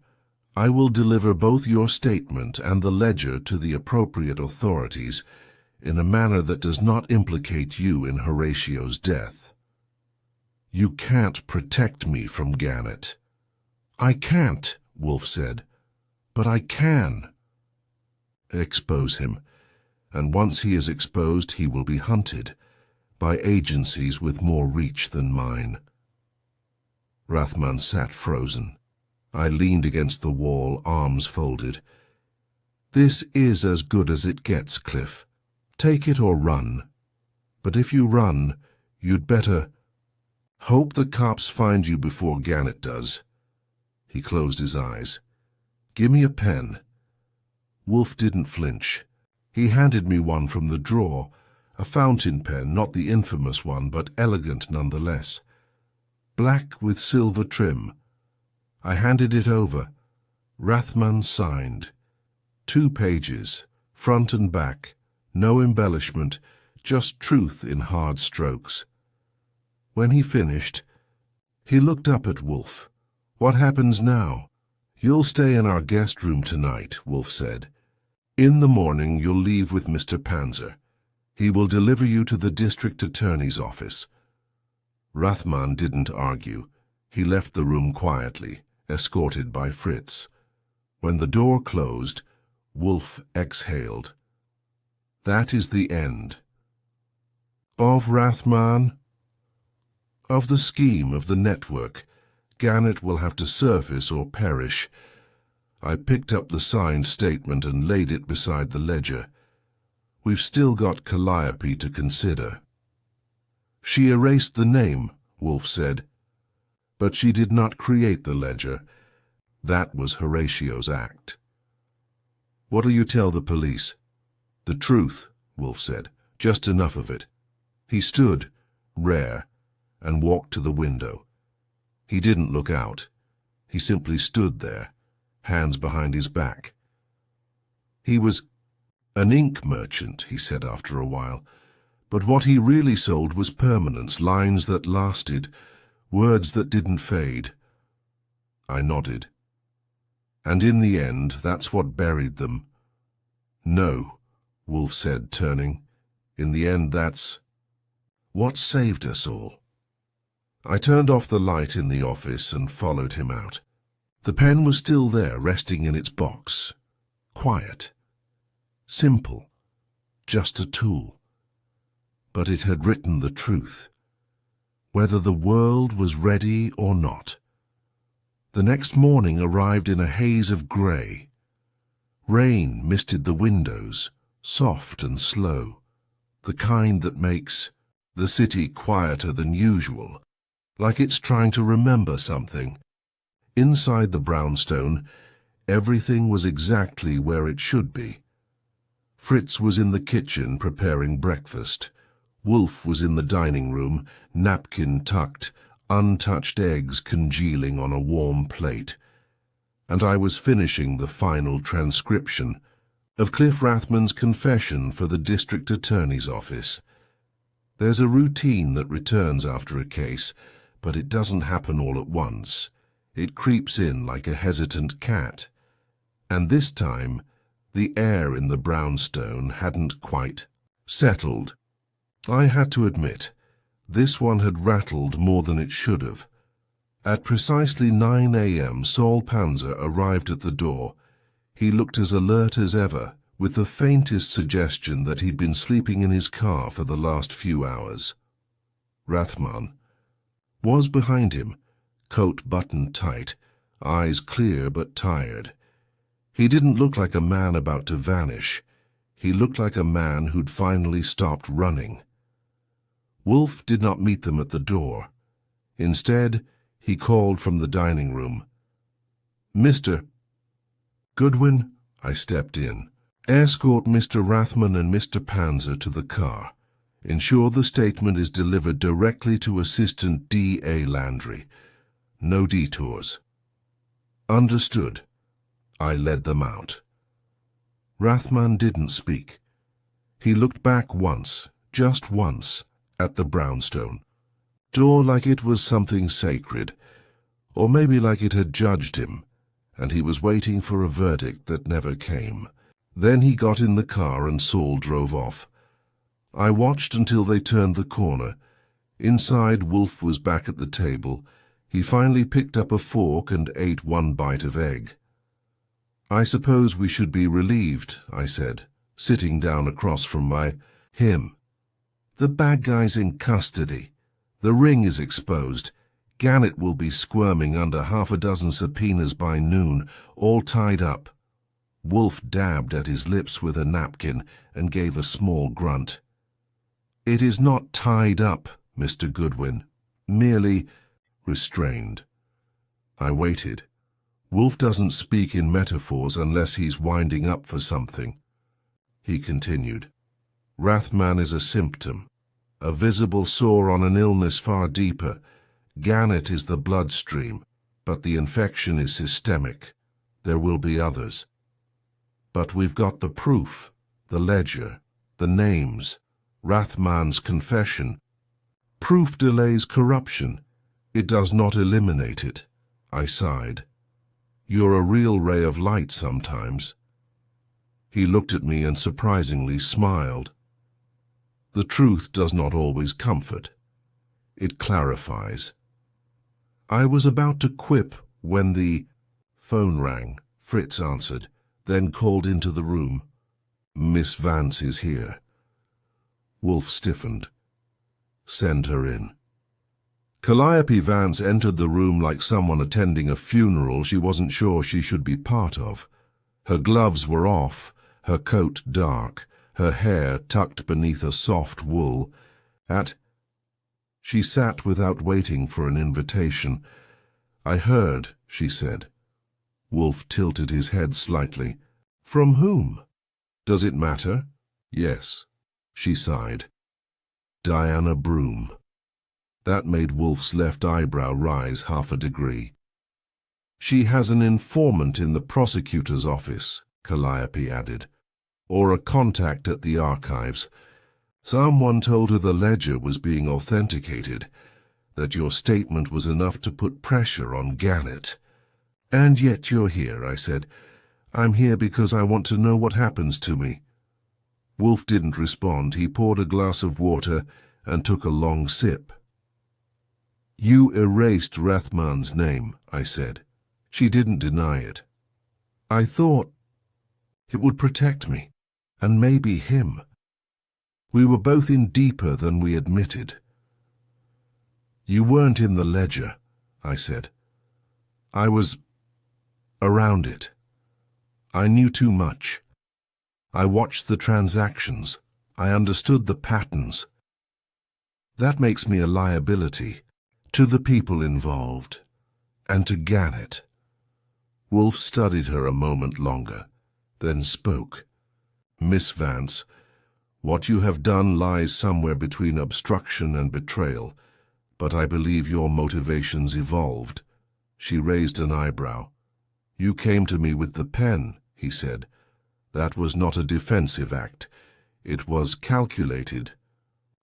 I will deliver both your statement and the ledger to the appropriate authorities in a manner that does not implicate you in Horatio's death." "You can't protect me from Gannett." "I can't," Wolfe said, "but I can." "Expose him, and once he is exposed, he will be hunted by agencies with more reach than mine." Rathman sat frozen. I leaned against the wall, arms folded. "This is as good as it gets, Cliff. Take it or run. But if you run, you'd better hope the cops find you before Gannett does." He closed his eyes. "Give me a pen." Wolfe didn't flinch. He handed me one from the drawer, a fountain pen, not the infamous one, but elegant nonetheless. Black with silver trim. I handed it over. Rathman signed. 2 pages, front and back, no embellishment, just truth in hard strokes. When he finished, he looked up at Wolfe. "What happens now?" "You'll stay in our guest room tonight," Wolfe said. "In the morning you'll leave with Mr. Panzer. He will deliver you to the district attorney's office." Rathmann didn't argue. He left the room quietly, escorted by Fritz. When the door closed, Wolfe exhaled. "That is the end." "Of Rathmann?" "Of the scheme, of the network. Gannett will have to surface or perish." I picked up the signed statement and laid it beside the ledger. "We've still got Calliope to consider." "She erased the name," Wolfe said. "But she did not create the ledger. That was Horatio's act." "What'll you tell the police?" "The truth," Wolfe said. "Just enough of it." He stood, rare, and walked to the window. He didn't look out. He simply stood there, hands behind his back. He was an ink merchant, he said after a while, but what he really sold was permanence, lines that lasted, words that didn't fade. I nodded. "And in the end, that's what buried them." "No," Wolfe said, turning. "In the end, that's what saved us all." I turned off the light in the office and followed him out. The pen was still there, resting in its box. Quiet. Simple. Just a tool. But it had written the truth. Whether the world was ready or not. The next morning arrived in a haze of grey. Rain misted the windows, soft and slow, the kind that makes the city quieter than usual, like it's trying to remember something. Inside the brownstone, everything was exactly where it should be. Fritz was in the kitchen preparing breakfast. Wolfe was in the dining room, napkin tucked, untouched eggs congealing on a warm plate. And I was finishing the final transcription of Cliff Rathmann's confession for the district attorney's office. There's a routine that returns after a case, but it doesn't happen all at once. It creeps in like a hesitant cat. And this time, the air in the brownstone hadn't quite settled. I had to admit, this one had rattled more than it should have. At precisely 9 a.m., Saul Panzer arrived at the door. He looked as alert as ever, with the faintest suggestion that he'd been sleeping in his car for the last few hours. Rathmann was behind him, coat buttoned tight, eyes clear but tired. He didn't look like a man about to vanish. He looked like a man who'd finally stopped running. Wolfe did not meet them at the door. Instead, he called from the dining room. "Mr. Goodwin," I stepped in. "Escort Mr. Rathmann and Mr. Panzer to the car. Ensure the statement is delivered directly to Assistant D.A. Landry. No detours." "Understood." I led them out. Rathmann didn't speak. He looked back once, just once, at the brownstone door like it was something sacred, or maybe like it had judged him, and he was waiting for a verdict that never came. Then he got in the car and Saul drove off. I watched until they turned the corner. Inside, Wolfe was back at the table. He finally picked up a fork and ate one bite of egg. "I suppose we should be relieved," I said, sitting down across from him. "The bad guy's in custody. The ring is exposed. Gannett will be squirming under half a dozen subpoenas by noon, all tied up." Wolfe dabbed at his lips with a napkin and gave a small grunt. "It is not tied up, Mr. Goodwin. Merely restrained." I waited. Wolfe doesn't speak in metaphors unless he's winding up for something. He continued. "Rathmann is a symptom, a visible sore on an illness far deeper. Gannett is the bloodstream, but the infection is systemic. There will be others." But we've got the proof, the ledger, the names, Rathmann's confession. Proof delays corruption. It does not eliminate it. I sighed. You're a real ray of light sometimes. He looked at me and surprisingly smiled. The truth does not always comfort. It clarifies. I was about to quip when the phone rang. Fritz answered, then called into the room. Miss Vance is here. Wolfe stiffened. Send her in. Calliope Vance entered the room like someone attending a funeral she wasn't sure she should be part of. Her gloves were off, her coat dark, her hair tucked beneath a soft wool. She sat without waiting for an invitation. I heard, she said. Wolfe tilted his head slightly. From whom? Does it matter? Yes, she sighed. Diana Broom. That made Wolfe's left eyebrow rise half a degree. She has an informant in the prosecutor's office, Calliope added, or a contact at the archives. Someone told her the ledger was being authenticated, that your statement was enough to put pressure on Gannett. And yet you're here, I said. I'm here because I want to know what happens to me. Wolfe didn't respond. He poured a glass of water and took a long sip. You erased Rathmann's name, I said. She didn't deny it. I thought it would protect me, and maybe him. We were both in deeper than we admitted. You weren't in the ledger, I said. I was around it. I knew too much. I watched the transactions. I understood the patterns. That makes me a liability to the people involved, and to Gannett. Wolfe studied her a moment longer, then spoke. Miss Vance, what you have done lies somewhere between obstruction and betrayal, but I believe your motivations evolved. She raised an eyebrow. You came to me with the pen, he said. That was not a defensive act. It was calculated.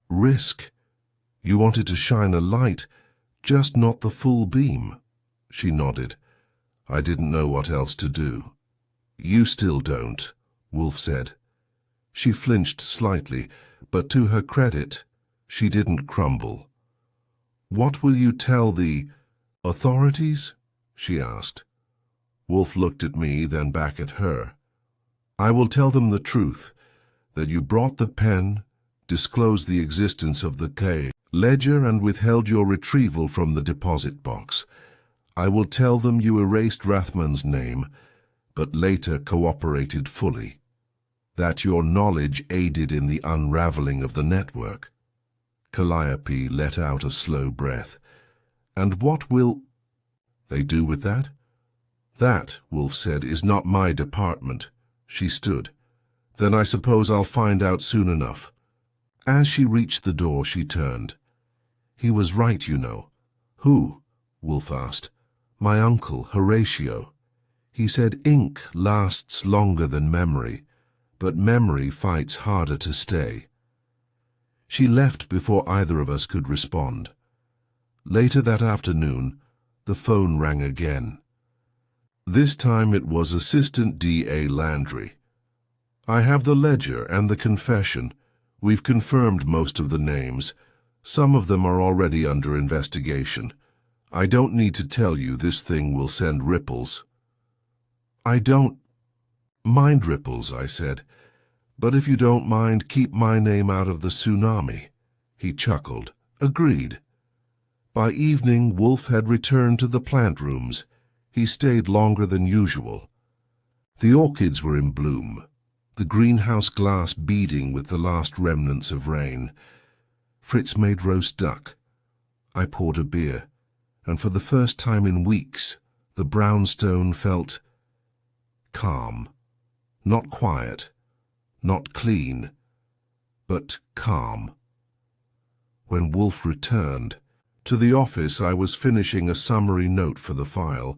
Risk. You wanted to shine a light, just not the full beam. She nodded. I didn't know what else to do. You still don't, Wolfe said. She flinched slightly, but to her credit, she didn't crumble. What will you tell the authorities? She asked. Wolfe looked at me, then back at her. I will tell them the truth, that you brought the pen, disclosed the existence of the ledger, and withheld your retrieval from the deposit box. I will tell them you erased Rathmann's name, but later cooperated fully. That your knowledge aided in the unraveling of the network. Calliope let out a slow breath. And what will they do with that? That, Wolfe said, is not my department. She stood. Then I suppose I'll find out soon enough. As she reached the door, she turned. He was right, you know. Who? Wolfe asked. My uncle, Horatio. He said ink lasts longer than memory, but memory fights harder to stay. She left before either of us could respond. Later that afternoon, the phone rang again. This time it was Assistant D.A. Landry. I have the ledger and the confession. We've confirmed most of the names. Some of them are already under investigation. I don't need to tell you this thing will send ripples. I don't mind ripples, I said. But if you don't mind, keep my name out of the tsunami. He chuckled. Agreed. By evening, Wolfe had returned to the plant rooms. He stayed longer than usual. The orchids were in bloom, the greenhouse glass beading with the last remnants of rain. Fritz made roast duck. I poured a beer, and for the first time in weeks, the brownstone felt calm. Not quiet, not clean, but calm. When Wolfe returned, to the office I was finishing a summary note for the file.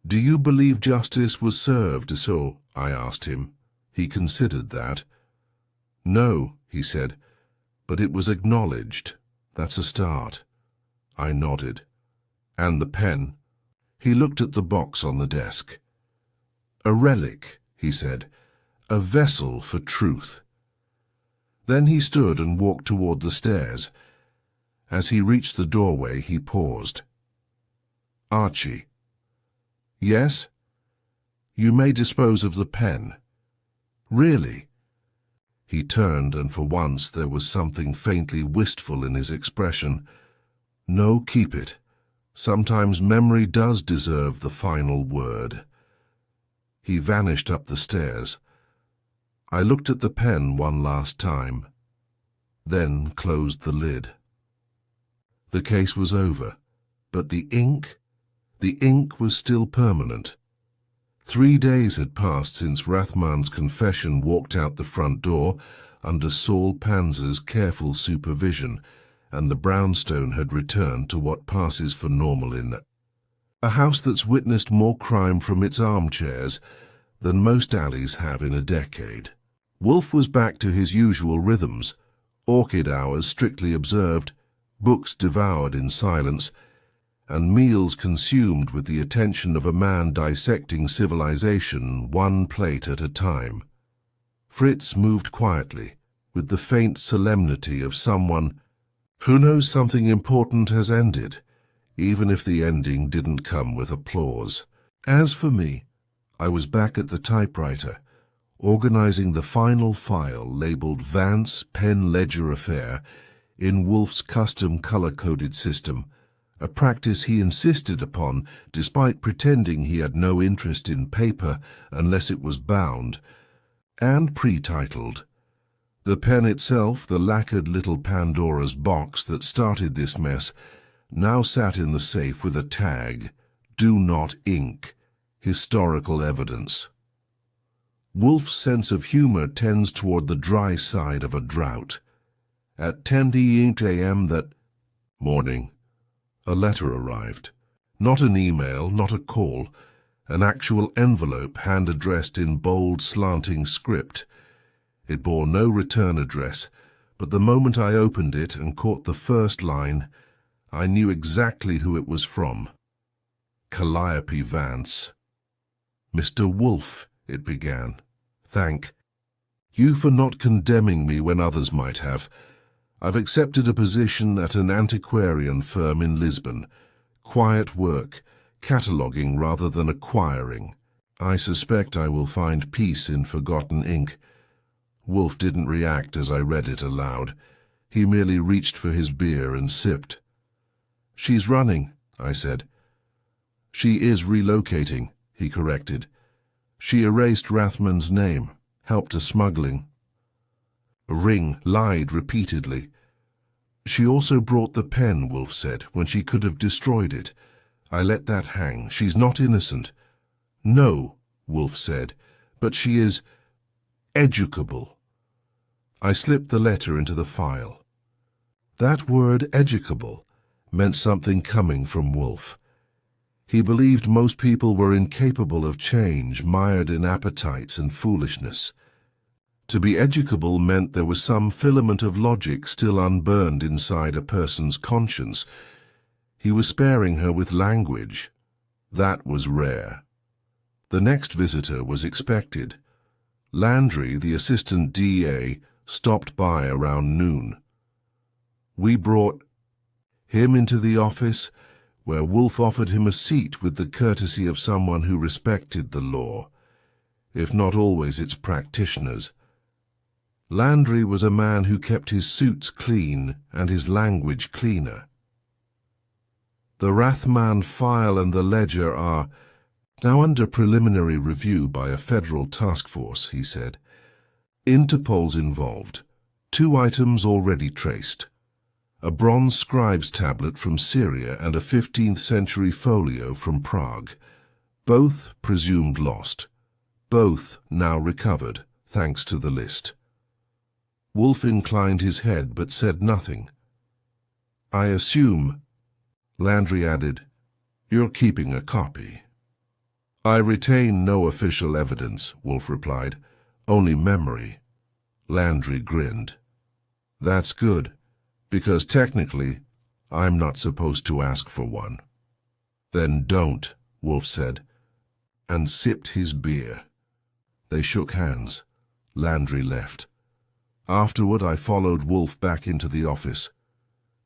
"Do you believe justice was served, so?" I asked him. He considered that. "No," he said, "but it was acknowledged. That's a start." I nodded. "And the pen?" He looked at the box on the desk. "A relic," he said, "a vessel for truth." Then he stood and walked toward the stairs. As he reached the doorway, he paused. "Archie." "Yes?" "You may dispose of the pen." "Really?" He turned, and for once there was something faintly wistful in his expression. "No, keep it. Sometimes memory does deserve the final word." He vanished up the stairs. I looked at the pen one last time, then closed the lid. The case was over, but the ink was still permanent. 3 days had passed since Rathmann's confession walked out the front door under Saul Panzer's careful supervision, and the brownstone had returned to what passes for normal in a house that's witnessed more crime from its armchairs than most alleys have in a decade. Wolfe was back to his usual rhythms, orchid hours strictly observed, books devoured in silence, and meals consumed with the attention of a man dissecting civilization one plate at a time. Fritz moved quietly, with the faint solemnity of someone who knows something important has ended, even if the ending didn't come with applause. As for me, I was back at the typewriter, organizing the final file labeled Vance Pen Ledger Affair in Wolfe's custom color-coded system, a practice he insisted upon despite pretending he had no interest in paper unless it was bound, and pre-titled. The pen itself, the lacquered little Pandora's box that started this mess, now sat in the safe with a tag, "Do Not Ink," historical evidence. Wolfe's sense of humor tends toward the dry side of a drought. At 10:08 a.m. that morning, a letter arrived. Not an email, not a call, an actual envelope hand-addressed in bold, slanting script. It bore no return address, but the moment I opened it and caught the first line, I knew exactly who it was from. Calliope Vance. "Mr. Wolfe," it began, "thank you for not condemning me when others might have. I've accepted a position at an antiquarian firm in Lisbon. Quiet work, cataloguing rather than acquiring. I suspect I will find peace in forgotten ink." Wolfe didn't react as I read it aloud. He merely reached for his beer and sipped. "She's running," I said. "She is relocating," he corrected. "She erased Rathmann's name, helped to smuggling." Ring lied repeatedly. "She also brought the pen," Wolfe said, "when she could have destroyed it. I let that hang. She's not innocent." "No," Wolfe said, "but she is educable." I slipped the letter into the file. That word, educable, meant something coming from Wolfe. He believed most people were incapable of change, mired in appetites and foolishness. To be educable meant there was some filament of logic still unburned inside a person's conscience. He was sparing her with language. That was rare. The next visitor was expected. Landry, the assistant DA, stopped by around noon. We brought him into the office, where Wolfe offered him a seat with the courtesy of someone who respected the law, if not always its practitioners. Landry was a man who kept his suits clean and his language cleaner. "The Rathmann file and the ledger are now under preliminary review by a federal task force," he said. "Interpol's involved. 2 items already traced. A bronze scribe's tablet from Syria and a 15th century folio from Prague. Both presumed lost. Both now recovered, thanks to the list." Wolfe inclined his head but said nothing. "I assume," Landry added, "you're keeping a copy." I retain no official evidence, Wolfe replied. Only memory. Landry grinned. That's good, because technically, I'm not supposed to ask for one. Then don't, Wolfe said, and sipped his beer. They shook hands. Landry left. Afterward, I followed Wolfe back into the office.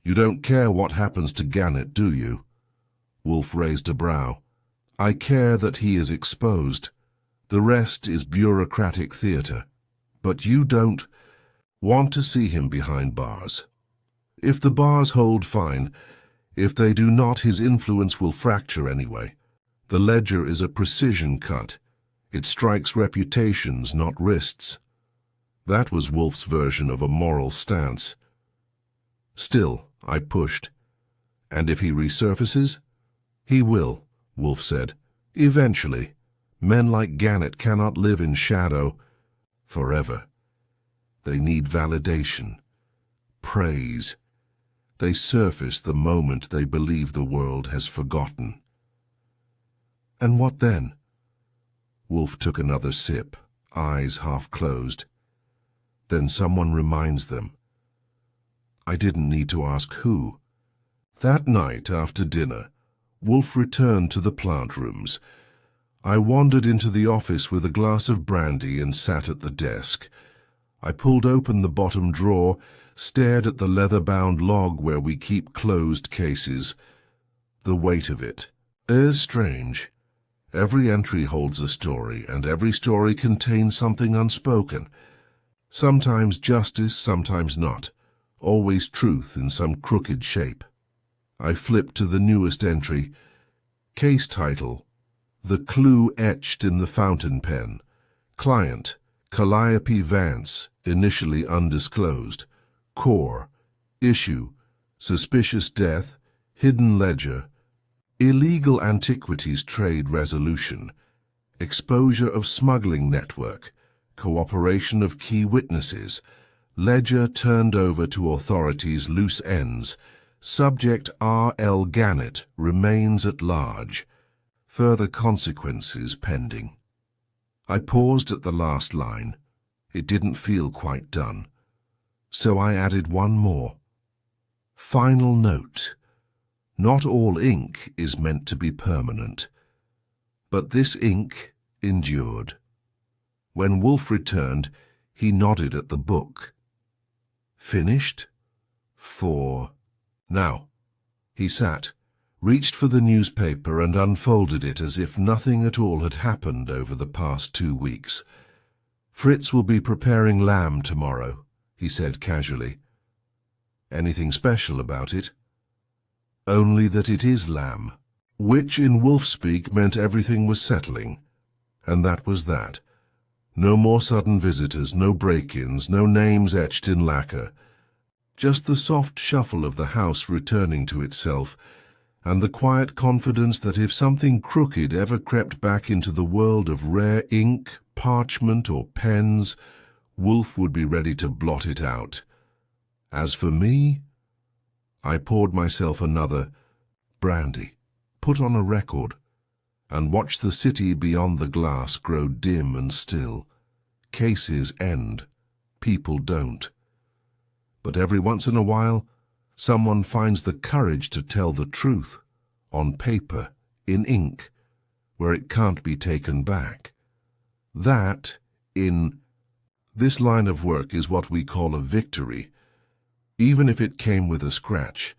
You don't care what happens to Gannett, do you? Wolfe raised a brow. I care that he is exposed. The rest is bureaucratic theatre. But you don't want to see him behind bars. If the bars hold, fine. If they do not, his influence will fracture anyway. The ledger is a precision cut. It strikes reputations, not wrists. That was Wolfe's version of a moral stance. Still, I pushed. And if he resurfaces? He will, Wolfe said. Eventually. Men like Gannett cannot live in shadow forever. They need validation, praise. They surface the moment they believe the world has forgotten. And what then? Wolfe took another sip, eyes half closed. Then someone reminds them. I didn't need to ask who. That night after dinner, Wolfe returned to the plant rooms. I wandered into the office with a glass of brandy and sat at the desk. I pulled open the bottom drawer, stared at the leather-bound log where we keep closed cases. The weight of it is strange. Every entry holds a story, and every story contains something unspoken. Sometimes justice, sometimes not. Always truth in some crooked shape. I flipped to the newest entry. Case title: The Clue Etched in the Fountain Pen. Client: Calliope Vance, initially undisclosed. Core: Issue: Suspicious Death, Hidden Ledger, Illegal Antiquities Trade Resolution, Exposure of Smuggling Network, Cooperation of Key Witnesses, Ledger turned over to authorities, loose ends. Subject R.L. Gannett remains at large. Further consequences pending. I paused at the last line. It didn't feel quite done. So I added one more. Final note. Not all ink is meant to be permanent. But this ink endured. When Wolfe returned, he nodded at the book. Finished? Now. He sat, reached for the newspaper and unfolded it as if nothing at all had happened over the past 2 weeks. Fritz will be preparing lamb tomorrow, he said casually. Anything special about it? Only that it is lamb, which in Wolfe-speak meant everything was settling. And that was that. No more sudden visitors, no break-ins, no names etched in lacquer. Just the soft shuffle of the house returning to itself, and the quiet confidence that if something crooked ever crept back into the world of rare ink, parchment, or pens, Wolfe would be ready to blot it out. As for me, I poured myself another brandy, put on a record, and watched the city beyond the glass grow dim and still. Cases end, people don't. But every once in a while, someone finds the courage to tell the truth, on paper, in ink, where it can't be taken back. That, in this line of work, is what we call a victory, even if it came with a scratch.